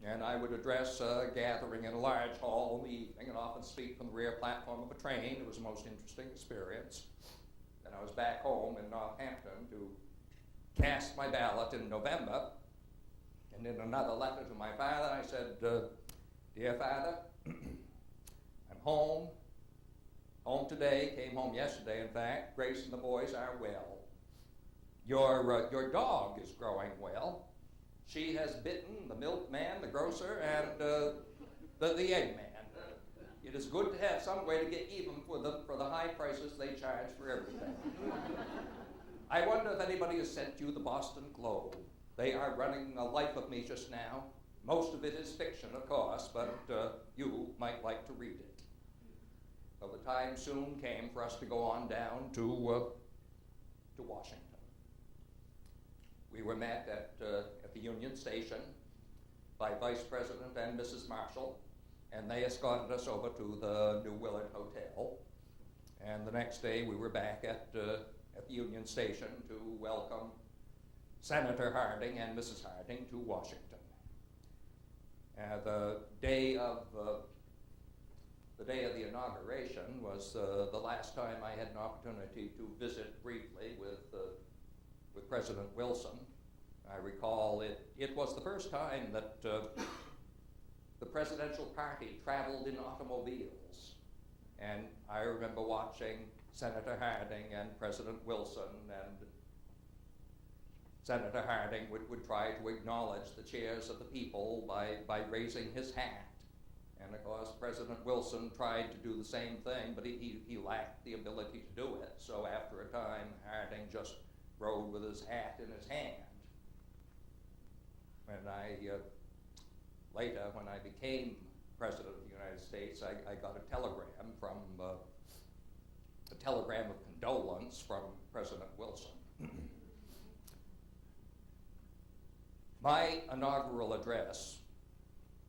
And I would address a gathering in a large hall in the evening and often speak from the rear platform of a train. It was the most interesting experience. Then I was back home in Northampton to cast my ballot in November. And in another letter to my father, I said, Dear Father, I'm home today, came home yesterday, in fact. Grace and the boys are well. Your dog is growing well. She has bitten the milkman, the grocer, and the egg man. It is good to have some way to get even for the high prices they charge for everything. I wonder if anybody has sent you the Boston Globe. They are running a life of me just now. Most of it is fiction, of course, but you might like to read it. Well, the time soon came for us to go on down to Washington. We were met at the Union Station by Vice President and Mrs. Marshall, and they escorted us over to the New Willard Hotel. And the next day we were back at the Union Station to welcome Senator Harding and Mrs. Harding to Washington. The day of the inauguration was the last time I had an opportunity to visit briefly with President Wilson. I recall it was the first time that the presidential party traveled in automobiles. And I remember watching Senator Harding and President Wilson, and Senator Harding would try to acknowledge the chairs of the people by raising his hat. And of course, President Wilson tried to do the same thing, but he lacked the ability to do it. So after a time, Harding just rode with his hat in his hand. And later, when I became President of the United States, I got a telegram of condolence from President Wilson. My inaugural address,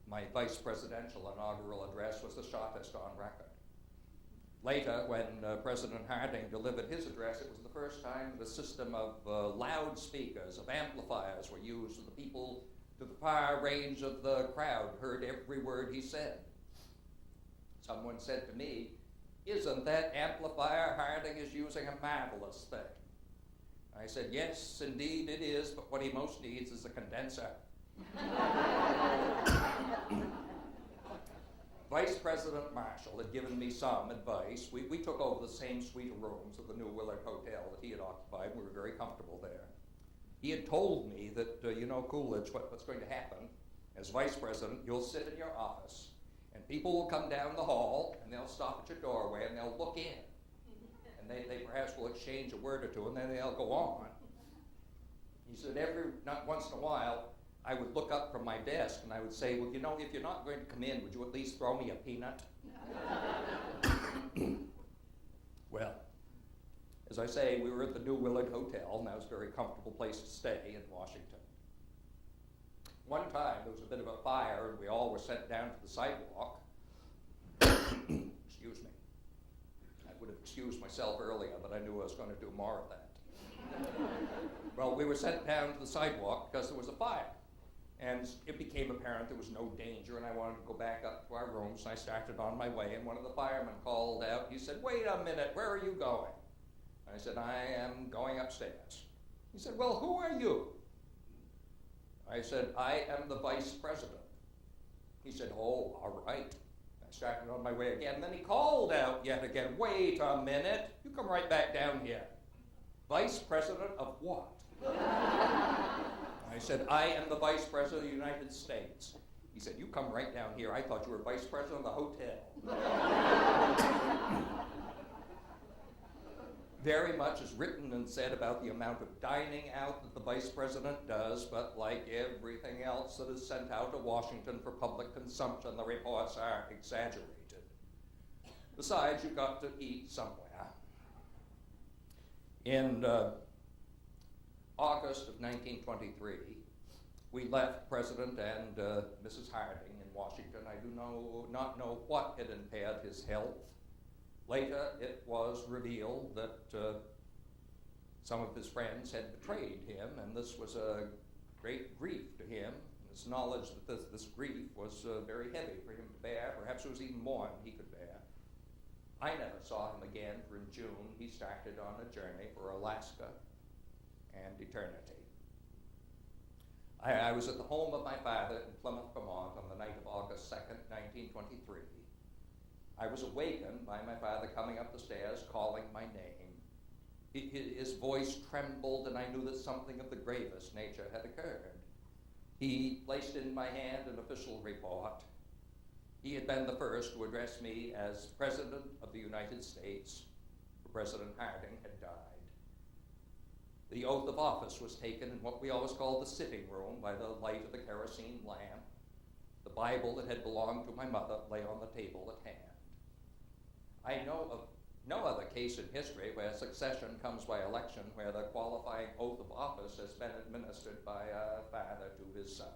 my vice presidential inaugural address, was the shortest on record. Later, when President Harding delivered his address, it was the first time that a system of loudspeakers, of amplifiers were used, and the people to the far range of the crowd heard every word he said. Someone said to me, "Isn't that amplifier Harding is using a marvelous thing?" I said, "Yes, indeed it is, but what he most needs is a condenser." Vice President Marshall had given me some advice. We took over the same suite of rooms at the New Willard Hotel that he had occupied. We were very comfortable there. He had told me that, Coolidge, what's going to happen, as vice president, you'll sit in your office, and people will come down the hall, and they'll stop at your doorway, and they'll look in. And they perhaps will exchange a word or two, and then they'll go on. He said not once in a while, I would look up from my desk and I would say, well, if you're not going to come in, would you at least throw me a peanut? Well, as I say, we were at the New Willard Hotel, and that was a very comfortable place to stay in Washington. One time, there was a bit of a fire, and we all were sent down to the sidewalk. Excuse me. I would have excused myself earlier, but I knew I was going to do more of that. Well, we were sent down to the sidewalk because there was a fire. And it became apparent there was no danger, and I wanted to go back up to our rooms, and I started on my way, and one of the firemen called out. He said, "Wait a minute, where are you going?" I said, "I am going upstairs." He said, "Well, who are you?" I said, "I am the vice president." He said, "Oh, all right." I started on my way again, and then he called out yet again, "Wait a minute, you come right back down here. Vice president of what?" I said, "I am the Vice President of the United States." He said, "You come right down here. I thought you were Vice President of the hotel." Very much is written and said about the amount of dining out that the Vice President does, but like everything else that is sent out to Washington for public consumption, the reports are exaggerated. Besides, you've got to eat somewhere. In August of 1923, we left President and Mrs. Harding in Washington. I do not know what had impaired his health. Later, it was revealed that some of his friends had betrayed him, and this was a great grief to him and this knowledge that this grief was very heavy for him to bear. Perhaps it was even more than he could bear. I never saw him again, for in June he started on a journey for Alaska and eternity. I was at the home of my father in Plymouth, Vermont on the night of August 2nd, 1923. I was awakened by my father coming up the stairs calling my name. His voice trembled, and I knew that something of the gravest nature had occurred. He placed in my hand an official report. He had been the first to address me as President of the United States, for President Harding had died. The oath of office was taken in what we always called the sitting room by the light of the kerosene lamp. The Bible that had belonged to my mother lay on the table at hand. I know of no other case in history where succession comes by election, where the qualifying oath of office has been administered by a father to his son.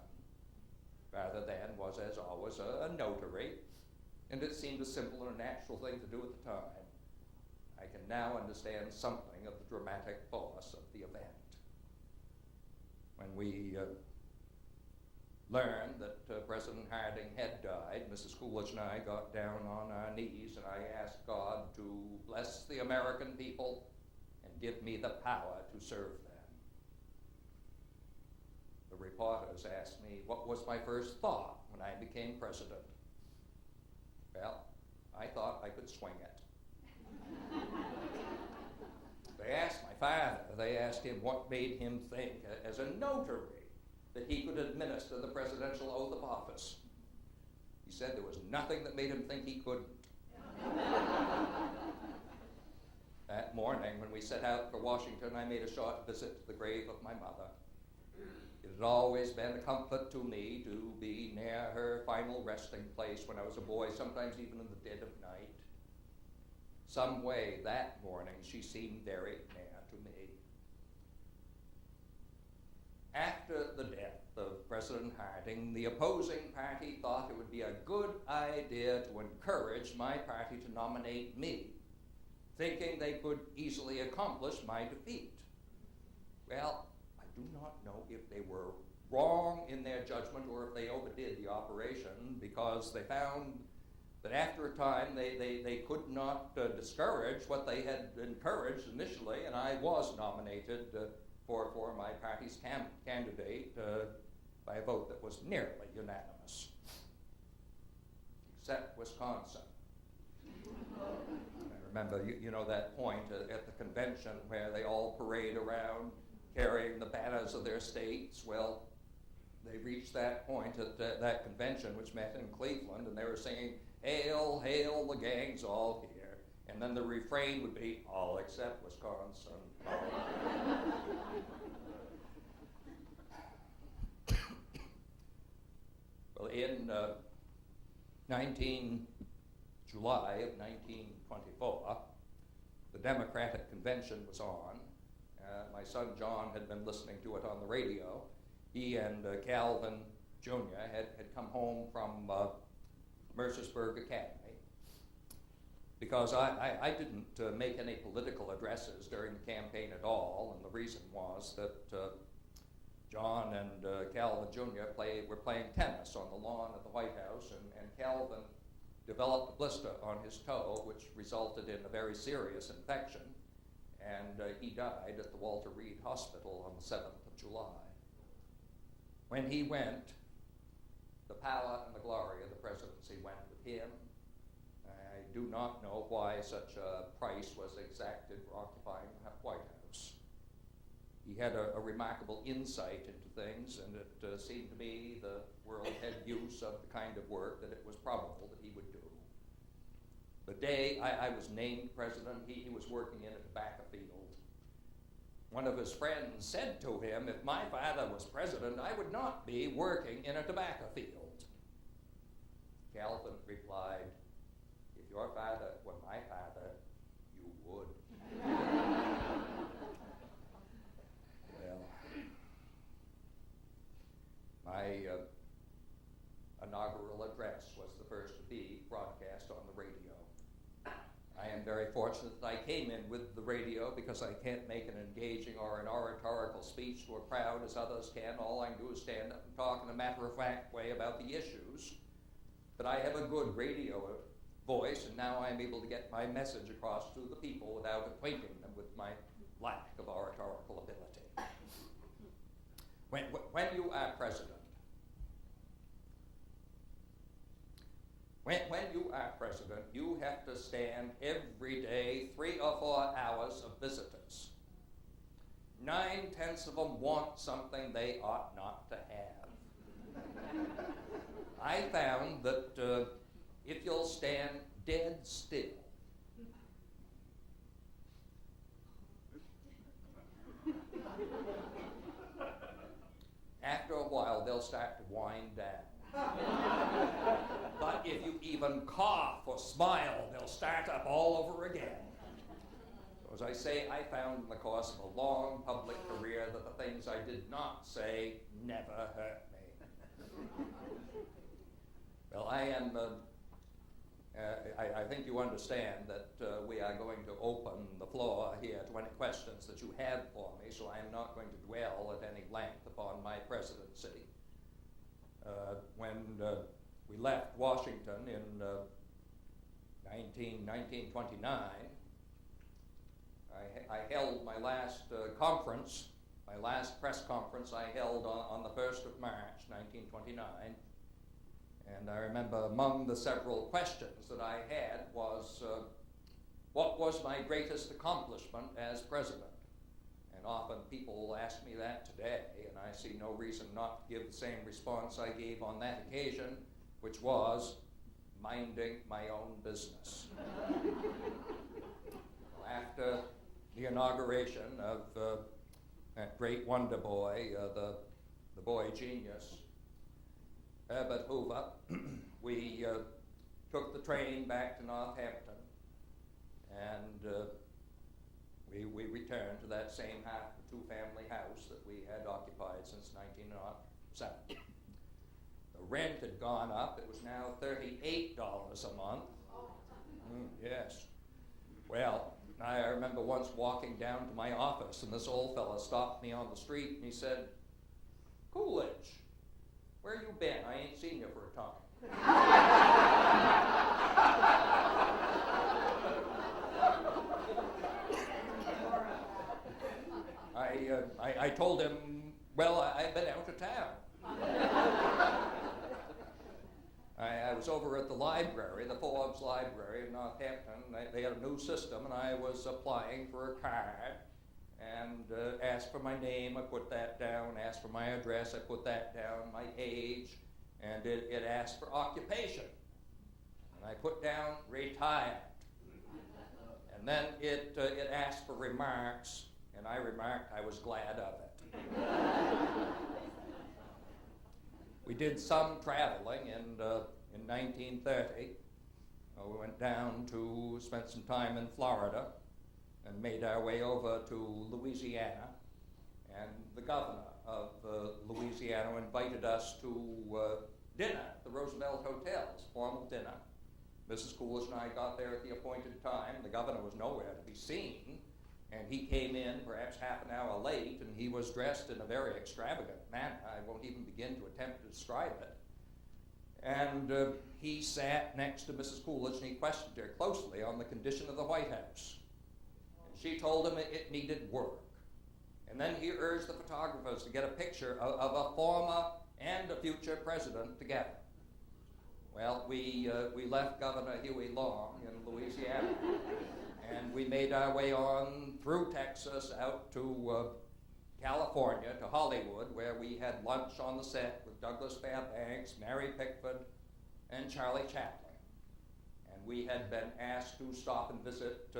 Father then was, as always, a notary, and it seemed a simple and natural thing to do at the time. I can now understand something of the dramatic force of the event. When we learned that President Harding had died, Mrs. Coolidge and I got down on our knees, and I asked God to bless the American people and give me the power to serve them. The reporters asked me what was my first thought when I became president. Well, I thought I could swing it. They asked my father, they asked him what made him think, as a notary, that he could administer the presidential oath of office. He said there was nothing that made him think he couldn't. That morning, when we set out for Washington, I made a short visit to the grave of my mother. It had always been a comfort to me to be near her final resting place when I was a boy, sometimes even in the dead of night. Some way that morning she seemed very near to me. After the death of President Harding, the opposing party thought it would be a good idea to encourage my party to nominate me, thinking they could easily accomplish my defeat. Well, I do not know if they were wrong in their judgment or if they overdid the operation, because they found that after a time they could not discourage what they had encouraged initially, and I was nominated for my party's candidate by a vote that was nearly unanimous, except Wisconsin. I remember, you know that point at the convention where they all parade around carrying the banners of their states. Well, they reached that point at that convention, which met in Cleveland, and they were singing, "Hail, hail, the gang's all here." And then the refrain would be, "All except Wisconsin." Well, in July of 1924, the Democratic convention was on. My son John had been listening to it on the radio. He and Calvin Jr. had come home from Mercersburg Academy, because I didn't make any political addresses during the campaign at all, and the reason was that John and Calvin Jr. were playing tennis on the lawn at the White House, and Calvin developed a blister on his toe, which resulted in a very serious infection, and he died at the Walter Reed Hospital on the 7th of July. When he went, the power and the glory of the presidency went with him. I do not know why such a price was exacted for occupying the White House. He had a remarkable insight into things, and it seemed to me the world had use of the kind of work that it was probable that he would do. The day I was named president, he was working in a tobacco field. One of his friends said to him, "If my father was president, I would not be working in a tobacco field." Calvin replied, "If your father were my father, you would." Well, my inaugural address was the first to be broadcast on the radio. I am very fortunate that I came in with the radio because I can't make an engaging or an oratorical speech to a crowd as others can. All I can do is stand up and talk in a matter-of-fact way about the issues. But I have a good radio voice, and now I'm able to get my message across to the people without acquainting them with my lack of oratorical ability. When you are president, when you are president, you have to stand every day 3 or 4 hours of visitors. 9/10 of them want something they ought not to have. I found that if you'll stand dead still, after a while they'll start to wind down. But if you even cough or smile, they'll start up all over again. So as I say, I found in the course of a long public career that the things I did not say never hurt me. Well, I am, I think you understand that we are going to open the floor here to any questions that you have for me, so I am not going to dwell at any length upon my presidency. When we left Washington in 1929, I held my last conference, my last press conference I held on the 1st of March, 1929. And I remember among the several questions that I had was, what was my greatest accomplishment as president? And often people will ask me that today, and I see no reason not to give the same response I gave on that occasion, which was minding my own business. After the inauguration of that great wonder boy, the boy genius, Herbert Hoover, we took the train back to Northampton, and we returned to that same two-family house that we had occupied since 1907. The rent had gone up. It was now $38 a month. Yes. Well, I remember once walking down to my office, and this old fella stopped me on the street, and he said, "Coolidge, where you been? I ain't seen you for a time." I told him, well, I've been out of town. I was over at the library, the Forbes Library in Northampton. They had a new system, and I was applying for a card, and asked for my name, I put that down, asked for my address, I put that down, my age, and it asked for occupation. And I put down retired. And then it asked for remarks, and I remarked I was glad of it. We did some traveling in 1930. We went down to spend some time in Florida and made our way over to Louisiana. And the governor of Louisiana invited us to dinner at the Roosevelt Hotel's formal dinner. Mrs. Coolidge and I got there at the appointed time. The governor was nowhere to be seen. And he came in perhaps half an hour late, and he was dressed in a very extravagant manner. I won't even begin to attempt to describe it. And he sat next to Mrs. Coolidge, and he questioned her closely on the condition of the White House. And she told him it needed work. And then he urged the photographers to get a picture of a former and a future president together. Well, we left Governor Huey Long in Louisiana, and we made our way on through Texas out to California, to Hollywood, where we had lunch on the set with Douglas Fairbanks, Mary Pickford, and Charlie Chaplin. And we had been asked to stop and visit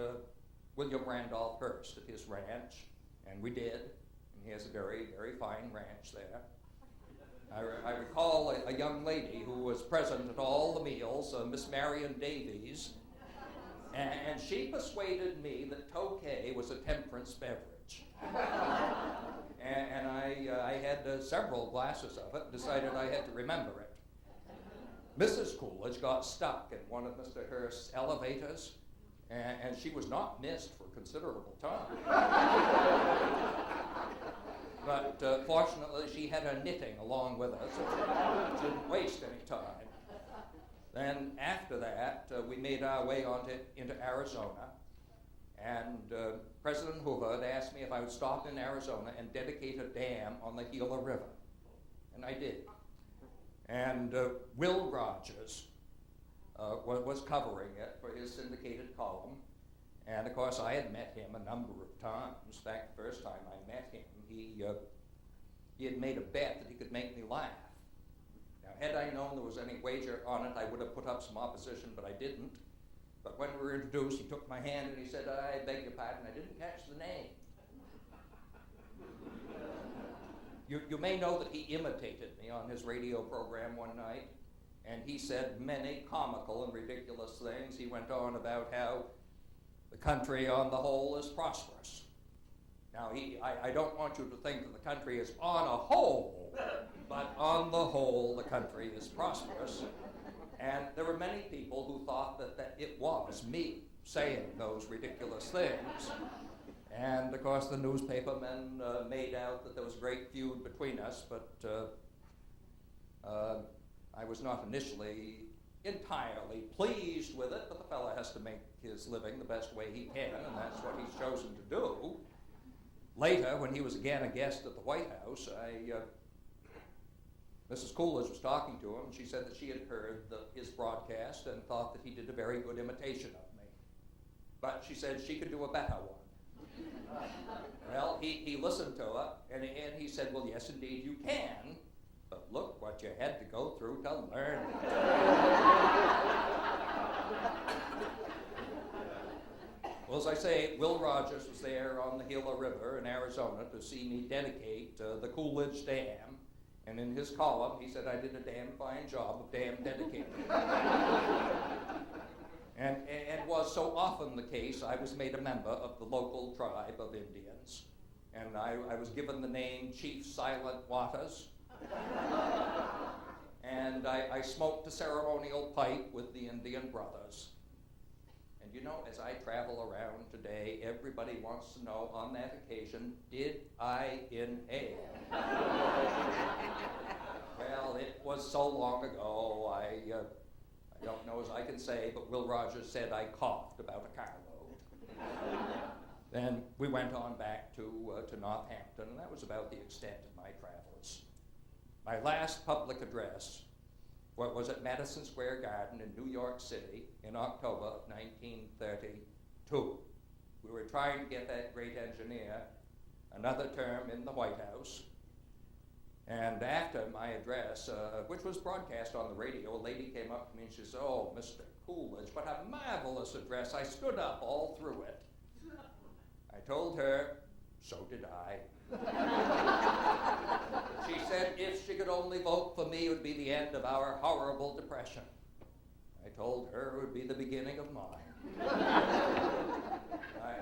William Randolph Hearst at his ranch, and we did. And he has a very, very fine ranch there. I recall a young lady who was present at all the meals, Miss Marion Davies, and she persuaded me that Tokay was a temperance beverage. And I had several glasses of it and decided I had to remember it. Mrs. Coolidge got stuck in one of Mr. Hearst's elevators, and she was not missed for considerable time. But fortunately, she had her knitting along with her, so she didn't waste any time. Then after that, we made our way into Arizona, and President Hoover had asked me if I would stop in Arizona and dedicate a dam on the Gila River, and I did. And Will Rogers was covering it for his syndicated column, and of course I had met him a number of times. In fact, the first time I met him, he had made a bet that he could make me laugh. Now, had I known there was any wager on it, I would have put up some opposition, but I didn't. But when we were introduced, he took my hand and he said, "I beg your pardon, I didn't catch the name." You may know that he imitated me on his radio program one night, and he said many comical and ridiculous things. He went on about how the country on the whole is prosperous. Now, I don't want you to think that the country is on a whole, but on the whole, the country is prosperous. And there were many people who thought that it was me saying those ridiculous things. And, of course, the newspapermen made out that there was a great feud between us, but I was not initially entirely pleased with it, but the fellow has to make his living the best way he can, and that's what he's chosen to do. Later, when he was again a guest at the White House, Mrs. Coolidge was talking to him, and she said that she had heard his broadcast and thought that he did a very good imitation of me. But she said she could do a better one. Well, he listened to her, and he said, "Well, yes, indeed, you can, but look what you had to go through to learn it." Well, as I say, Will Rogers was there on the Gila River in Arizona to see me dedicate the Coolidge Dam, and in his column, he said I did a damn fine job of dam dedicating. And was so often the case, I was made a member of the local tribe of Indians, and I was given the name Chief Silent Waters, and I smoked a ceremonial pipe with the Indian brothers. And you know, as I travel around today, everybody wants to know on that occasion, did I inhale? Well, it was so long ago, I don't know as I can say, but Will Rogers said I coughed about a carload. Then we went on back to Northampton, and that was about the extent of my travels. My last public address was at Madison Square Garden in New York City in October of 1932. We were trying to get that great engineer another term in the White House. And after my address, which was broadcast on the radio, a lady came up to me and she said, "Oh, Mr. Coolidge, what a marvelous address. I stood up all through it." I told her, so did I. She said if she could only vote for me, it would be the end of our horrible depression. I told her it would be the beginning of mine.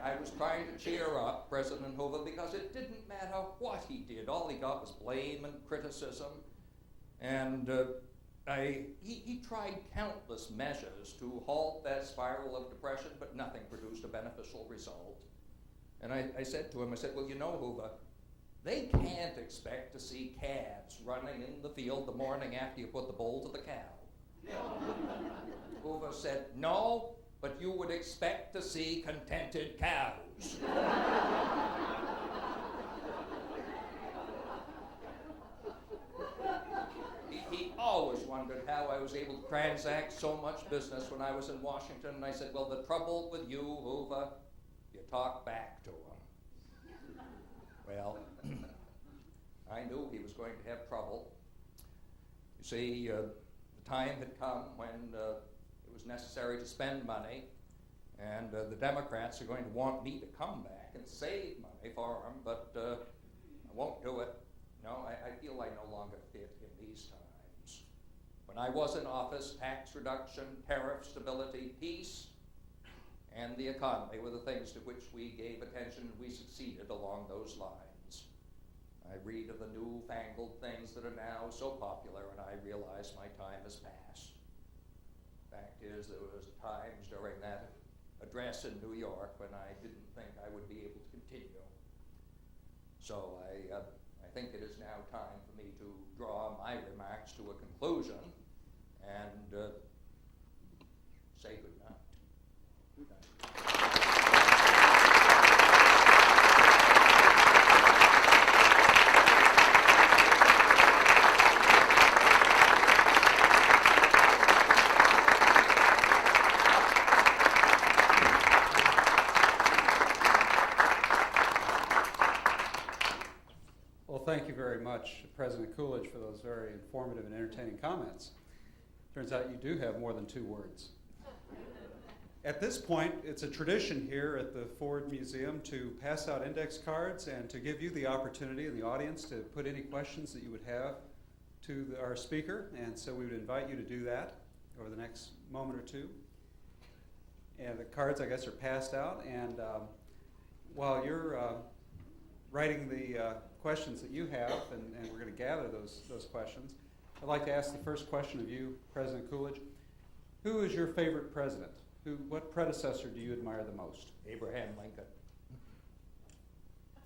I was trying to cheer up President Hoover because it didn't matter what he did. All he got was blame and criticism. And he tried countless measures to halt that spiral of depression, but nothing produced a beneficial result. And I said to him, "Well, you know, Hoover, they can't expect to see calves running in the field the morning after you put the bull to the cow." Hoover said, "No, but you would expect to see contented cows." He always wondered how I was able to transact so much business when I was in Washington, and I said, "Well, the trouble with you, Hoover, you talk back to him." Well, I knew he was going to have trouble. You see, the time had come when it was necessary to spend money, and the Democrats are going to want me to come back and save money for them, but I won't do it. No, I feel I no longer fit in these times. When I was in office, tax reduction, tariff stability, peace, and the economy were the things to which we gave attention, and we succeeded along those lines. I read of the newfangled things that are now so popular, and I realize my time has passed. Fact is, there was times during that address in New York when I didn't think I would be able to continue. So I think it is now time for me to draw my remarks to a conclusion and say good night. Good night. Well, thank you very much, President Coolidge, for those very informative and entertaining comments. Turns out you do have more than 2 words. At this point, it's a tradition here at the Ford Museum to pass out index cards and to give you the opportunity in the audience to put any questions that you would have to our speaker. And so we would invite you to do that over the next moment or two. And the cards, I guess, are passed out. And while you're writing the questions that you have, and we're going to gather those questions, I'd like to ask the first question of you, President Coolidge. Who is your favorite president? What predecessor do you admire the most? Abraham Lincoln.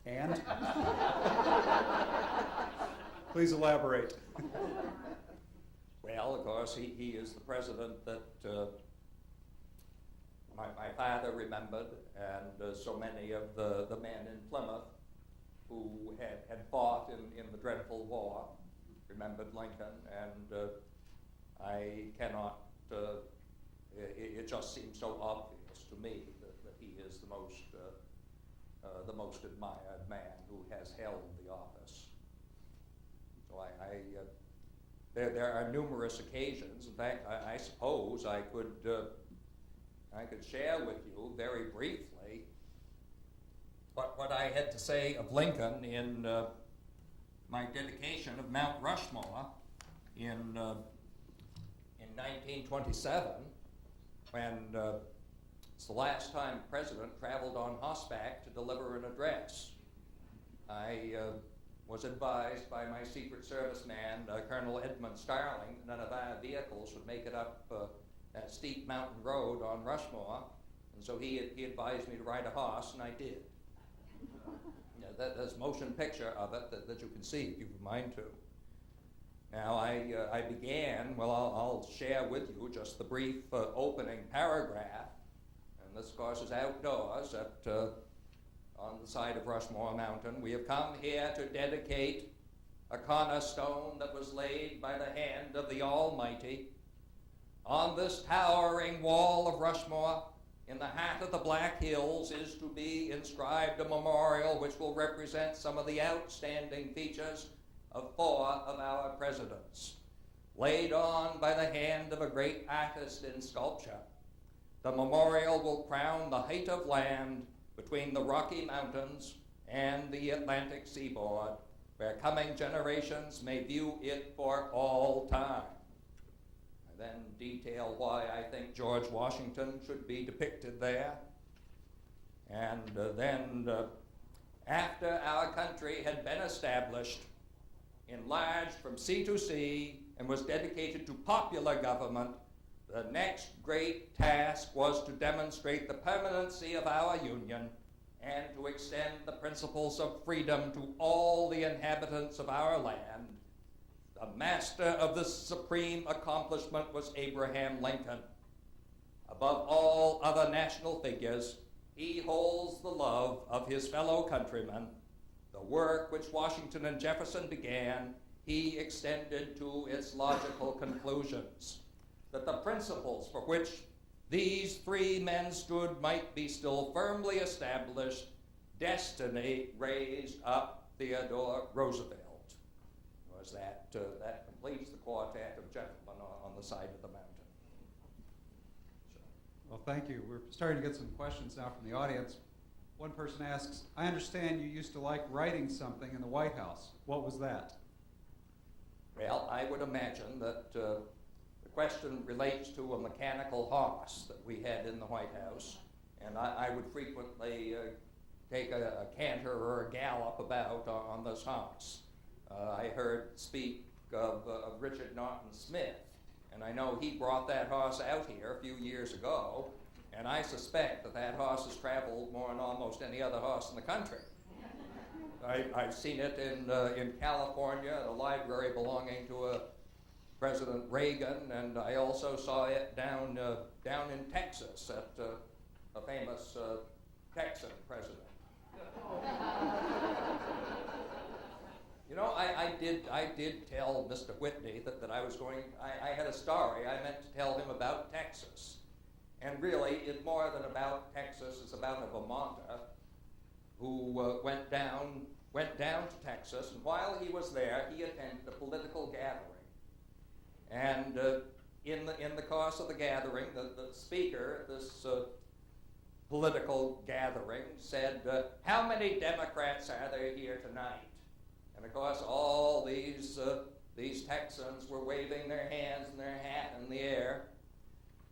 And? Please elaborate. Well, of course, he is the president that my father remembered, and so many of the men in Plymouth who had fought in the dreadful war remembered Lincoln, and I cannot, it just seems so obvious to me that he is the most admired man who has held the office. So there are numerous occasions. In fact, I suppose I could share with you very briefly what I had to say of Lincoln in my dedication of Mount Rushmore in 1927, when it's the last time the president traveled on horseback to deliver an address. I was advised by my Secret Service man, Colonel Edmund Starling, that none of our vehicles would make it up that steep mountain road on Rushmore, and so he advised me to ride a horse, and I did. There's a motion picture of it that you can see if you have a mind to. Now, I began, well, I'll share with you just the brief opening paragraph, and this, of course, is outdoors on the side of Rushmore Mountain. We have come here to dedicate a cornerstone that was laid by the hand of the Almighty. On this towering wall of Rushmore, in the heart of the Black Hills, is to be inscribed a memorial which will represent some of the outstanding features of 4 of our presidents, laid on by the hand of a great artist in sculpture. The memorial will crown the height of land between the Rocky Mountains and the Atlantic seaboard, where coming generations may view it for all time. I then detail why I think George Washington should be depicted there. And then, after our country had been established, enlarged from sea to sea, and was dedicated to popular government, the next great task was to demonstrate the permanency of our Union and to extend the principles of freedom to all the inhabitants of our land. The master of this supreme accomplishment was Abraham Lincoln. Above all other national figures, he holds the love of his fellow countrymen. The work which Washington and Jefferson began, he extended to its logical conclusions, that the principles for which these 3 men stood might be still firmly established. Destiny raised up Theodore Roosevelt. Was that completes the quartet of gentlemen on the side of the mountain. Well, thank you. We're starting to get some questions now from the audience. One person asks, I understand you used to like writing something in the White House. What was that? Well, I would imagine that the question relates to a mechanical horse that we had in the White House, and I would frequently take a canter or a gallop about on this horse. I heard speak of Richard Norton Smith, and I know he brought that horse out here a few years ago, And I suspect that that horse has traveled more than almost any other horse in the country. I've seen it in California at a library belonging to President Reagan, and I also saw it down in Texas at a famous Texan president. You know, I did tell Mr. Whitney that I was going. I had a story I meant to tell him about Texas, and really, it's more than about Texas. It's about a Vermonter who went down to Texas, and while he was there, he attended a political gathering. And in the course of the gathering, the speaker at this political gathering said, "How many Democrats are there here tonight?" And of course, all these Texans were waving their hands and their hat in the air,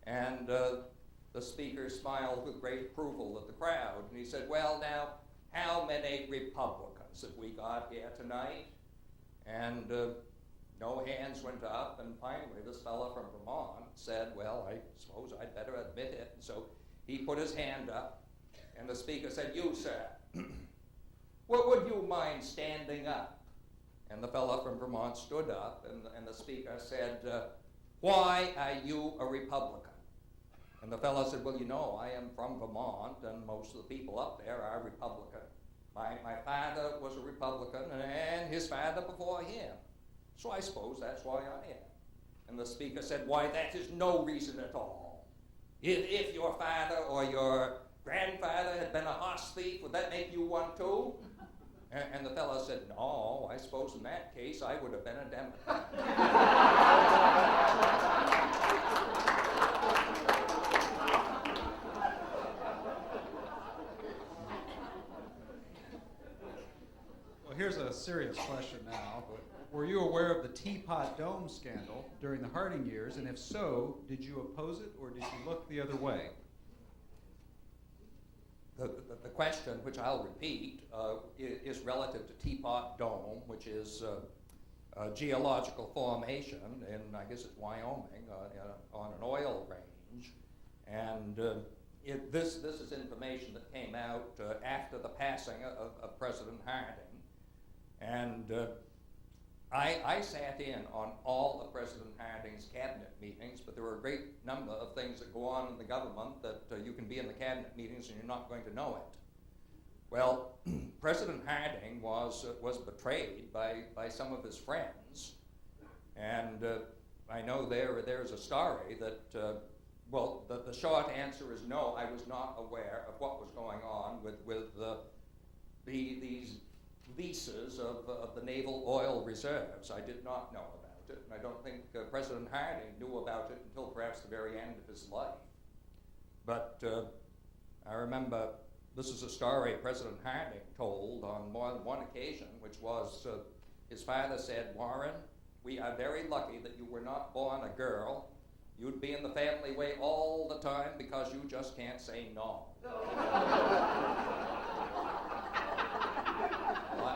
and the speaker smiled with great approval at the crowd, and he said, "Well, now, how many Republicans have we got here tonight?" And no hands went up, and finally this fellow from Vermont said, "Well, I suppose I'd better admit it." And so he put his hand up, and the speaker said, "You, sir, would you mind standing up?" And the fellow from Vermont stood up, and the speaker said, "Why are you a Republican?" And the fellow said, "Well, you know, I am from Vermont, and most of the people up there are Republican. My father was a Republican, and his father before him. So I suppose that's why I am." And the speaker said, "Why, that is no reason at all. If your father or your grandfather had been a horse thief, would that make you one too?" And the fellow said, "No, I suppose in that case I would have been a Democrat." Well, here's a serious question now. Were you aware of the Teapot Dome scandal during the Harding years? And if so, did you oppose it or did you look the other way? The question, which I'll repeat, is relative to Teapot Dome, which is a geological formation in, I guess it's Wyoming, on an oil range. And this is information that came out after the passing of President Harding. And I sat in on all of President Harding's cabinet meetings, but there were a great number of things that go on in the government that you can be in the cabinet meetings and you're not going to know it. Well, President Harding was betrayed by some of his friends, and I know there's a story that, well, the short answer is no, I was not aware of what was going on with these leases of the naval oil reserves. I did not know about it, and I don't think President Harding knew about it until perhaps the very end of his life. But I remember this is a story President Harding told on more than one occasion, which was his father said, "Warren, we are very lucky that you were not born a girl. You'd be in the family way all the time because you just can't say no."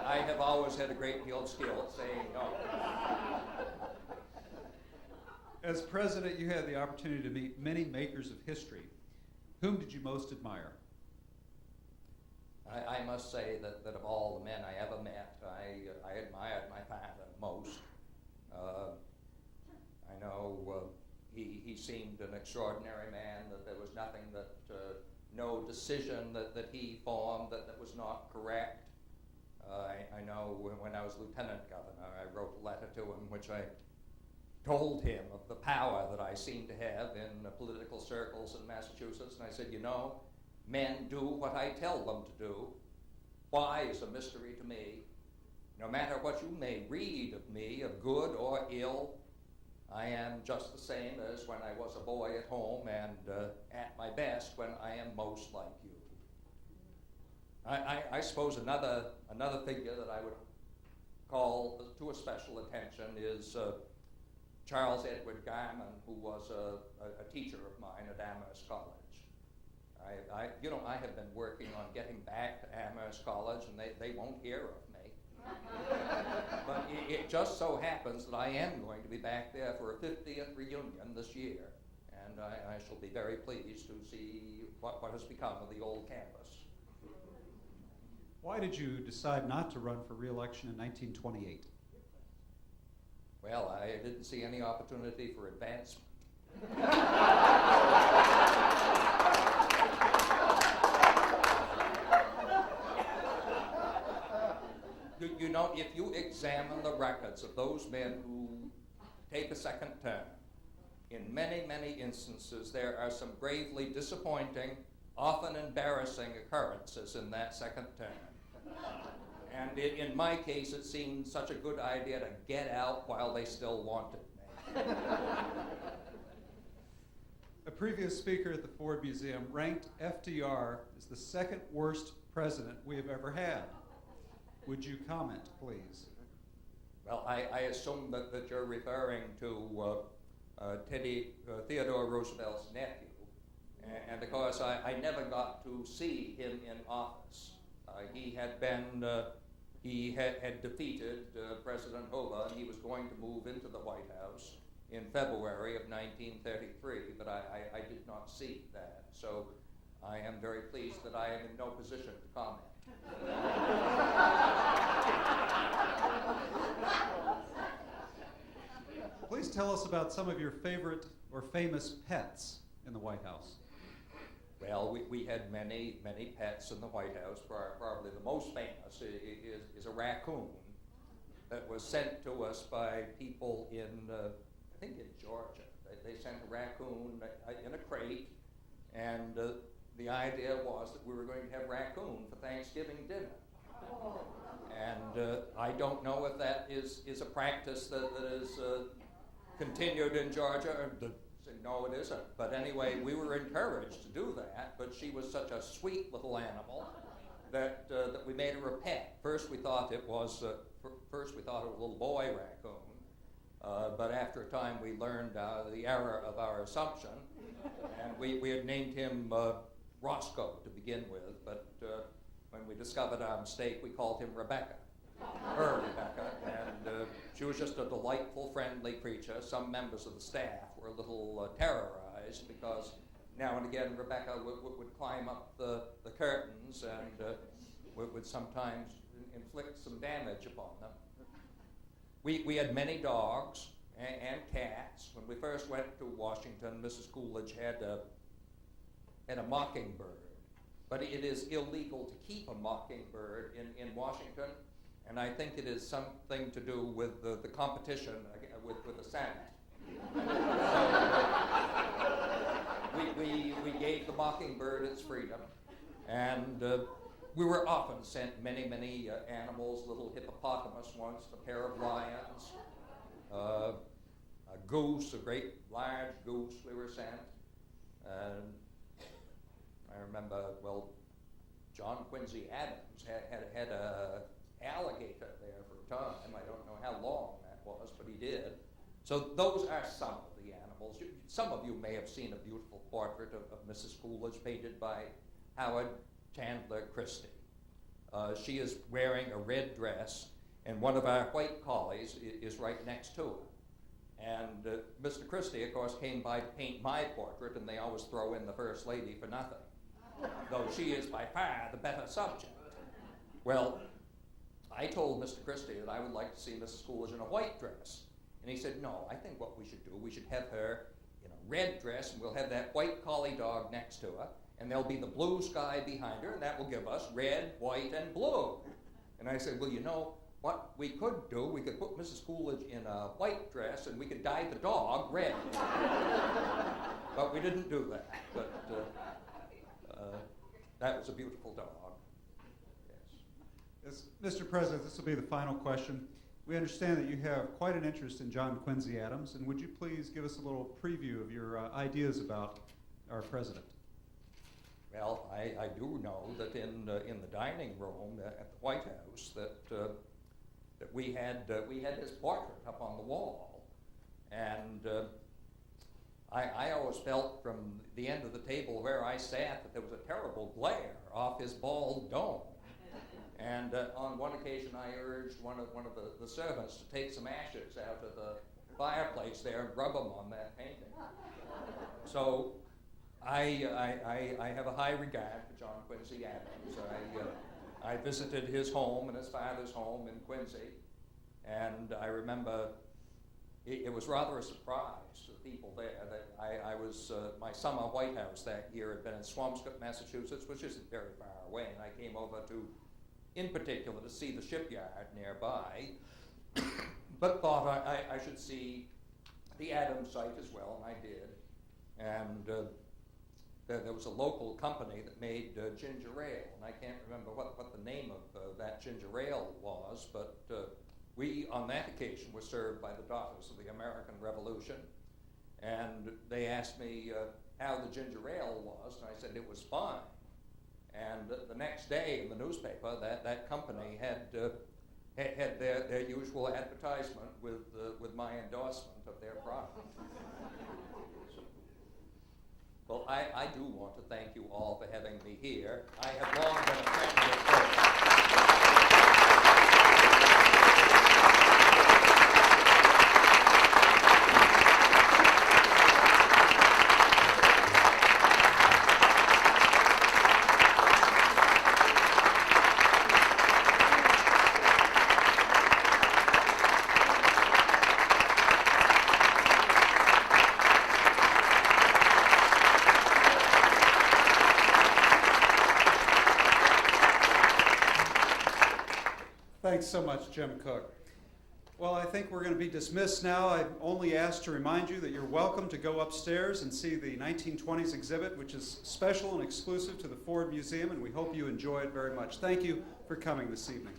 I have always had a great deal of skill at saying no. As president, you had the opportunity to meet many makers of history. Whom did you most admire? I must say that of all the men I ever met, I admired my father most. I know he seemed an extraordinary man, that there was nothing that, no decision that he formed that was not correct. I know when I was lieutenant governor, I wrote a letter to him which I told him of the power that I seemed to have in political circles in Massachusetts, and I said, "You know, men do what I tell them to do. Why is a mystery to me. No matter what you may read of me, of good or ill, I am just the same as when I was a boy at home, and at my best when I am most like you." I suppose another figure that I would call to a special attention is Charles Edward Garman, who was a teacher of mine at Amherst College. I have been working on getting back to Amherst College, and they won't hear of me. But it just so happens that I am going to be back there for a 50th reunion this year. and I shall be very pleased to see what has become of the old campus. Why did you decide not to run for re-election in 1928? Well, I didn't see any opportunity for advancement. You know, if you examine the records of those men who take a second term, in many, many instances there are some gravely disappointing, often embarrassing occurrences in that second term. And in my case, it seemed such a good idea to get out while they still wanted me. A previous speaker at the Ford Museum ranked FDR as the second worst president we have ever had. Would you comment, please? Well, I assume that you're referring to Theodore Roosevelt's nephew. And of course, I never got to see him in office. He had defeated President Hoover, and he was going to move into the White House in February of 1933, but I did not see that. So I am very pleased that I am in no position to comment. Please tell us about some of your favorite or famous pets in the White House. Well, we had many, many pets in the White House. Probably the most famous is a raccoon that was sent to us by people in, I think in Georgia. They sent a raccoon in a crate, and the idea was that we were going to have raccoon for Thanksgiving dinner. And I don't know if that is a practice that is continued in Georgia. No, it isn't. But anyway, we were encouraged to do that, but she was such a sweet little animal that we made her a pet. First we thought it was a little boy raccoon, but after a time we learned the error of our assumption, and we had named him Roscoe to begin with, but when we discovered our mistake, we called him Rebecca. Her Rebecca, and she was just a delightful, friendly creature. Some members of the staff were a little terrorized because now and again Rebecca would climb up the curtains and would sometimes inflict some damage upon them. We had many dogs and cats. When we first went to Washington, Mrs. Coolidge had a mockingbird, but it is illegal to keep a mockingbird in Washington. And I think it is something to do with the competition with the Senate. So we gave the mockingbird its freedom, and we were often sent many, many animals, little hippopotamus once, a pair of lions, a goose, a great large goose we were sent. And I remember, well, John Quincy Adams had a alligator there for a time. I don't know how long that was, but he did. So those are some of the animals. Some of you may have seen a beautiful portrait of Mrs. Coolidge painted by Howard Chandler Christie. She is wearing a red dress, and one of our white collies is right next to her. And Mr. Christie, of course, came by to paint my portrait, and they always throw in the First Lady for nothing, though she is by far the better subject. Well, I told Mr. Christie that I would like to see Mrs. Coolidge in a white dress. And he said, no, I think what we should do, we should have her in a red dress, and we'll have that white collie dog next to her, and there'll be the blue sky behind her, and that will give us red, white, and blue. And I said, well, you know, what we could do, we could put Mrs. Coolidge in a white dress, and we could dye the dog red. But we didn't do that. But that was a beautiful dog. Yes, Mr. President, this will be the final question. We understand that you have quite an interest in John Quincy Adams, and would you please give us a little preview of your ideas about our president? Well, I do know that in the dining room at the White House that we had his portrait up on the wall, and I always felt from the end of the table where I sat that there was a terrible glare off his bald dome. And on one occasion, I urged one of the servants to take some ashes out of the fireplace there and rub them on that painting. So I have a high regard for John Quincy Adams. I visited his home and his father's home in Quincy, and I remember it was rather a surprise to the people there that I was, my summer White House that year had been in Swampscott, Massachusetts, which isn't very far away, and I came over to, in particular, to see the shipyard nearby, but thought I should see the Adams site as well, and I did. And there was a local company that made ginger ale, and I can't remember what the name of that ginger ale was, but we, on that occasion, were served by the Daughters of the American Revolution, and they asked me how the ginger ale was, and I said it was fine. And the next day in the newspaper, that company had their usual advertisement with my endorsement of their product. Well, I do want to thank you all for having me here. I have long been a friend of Cooke. Thanks so much, Jim Cooke. Well, I think we're going to be dismissed now. I'm only asked to remind you that you're welcome to go upstairs and see the 1920s exhibit, which is special and exclusive to the Ford Museum, and we hope you enjoy it very much. Thank you for coming this evening.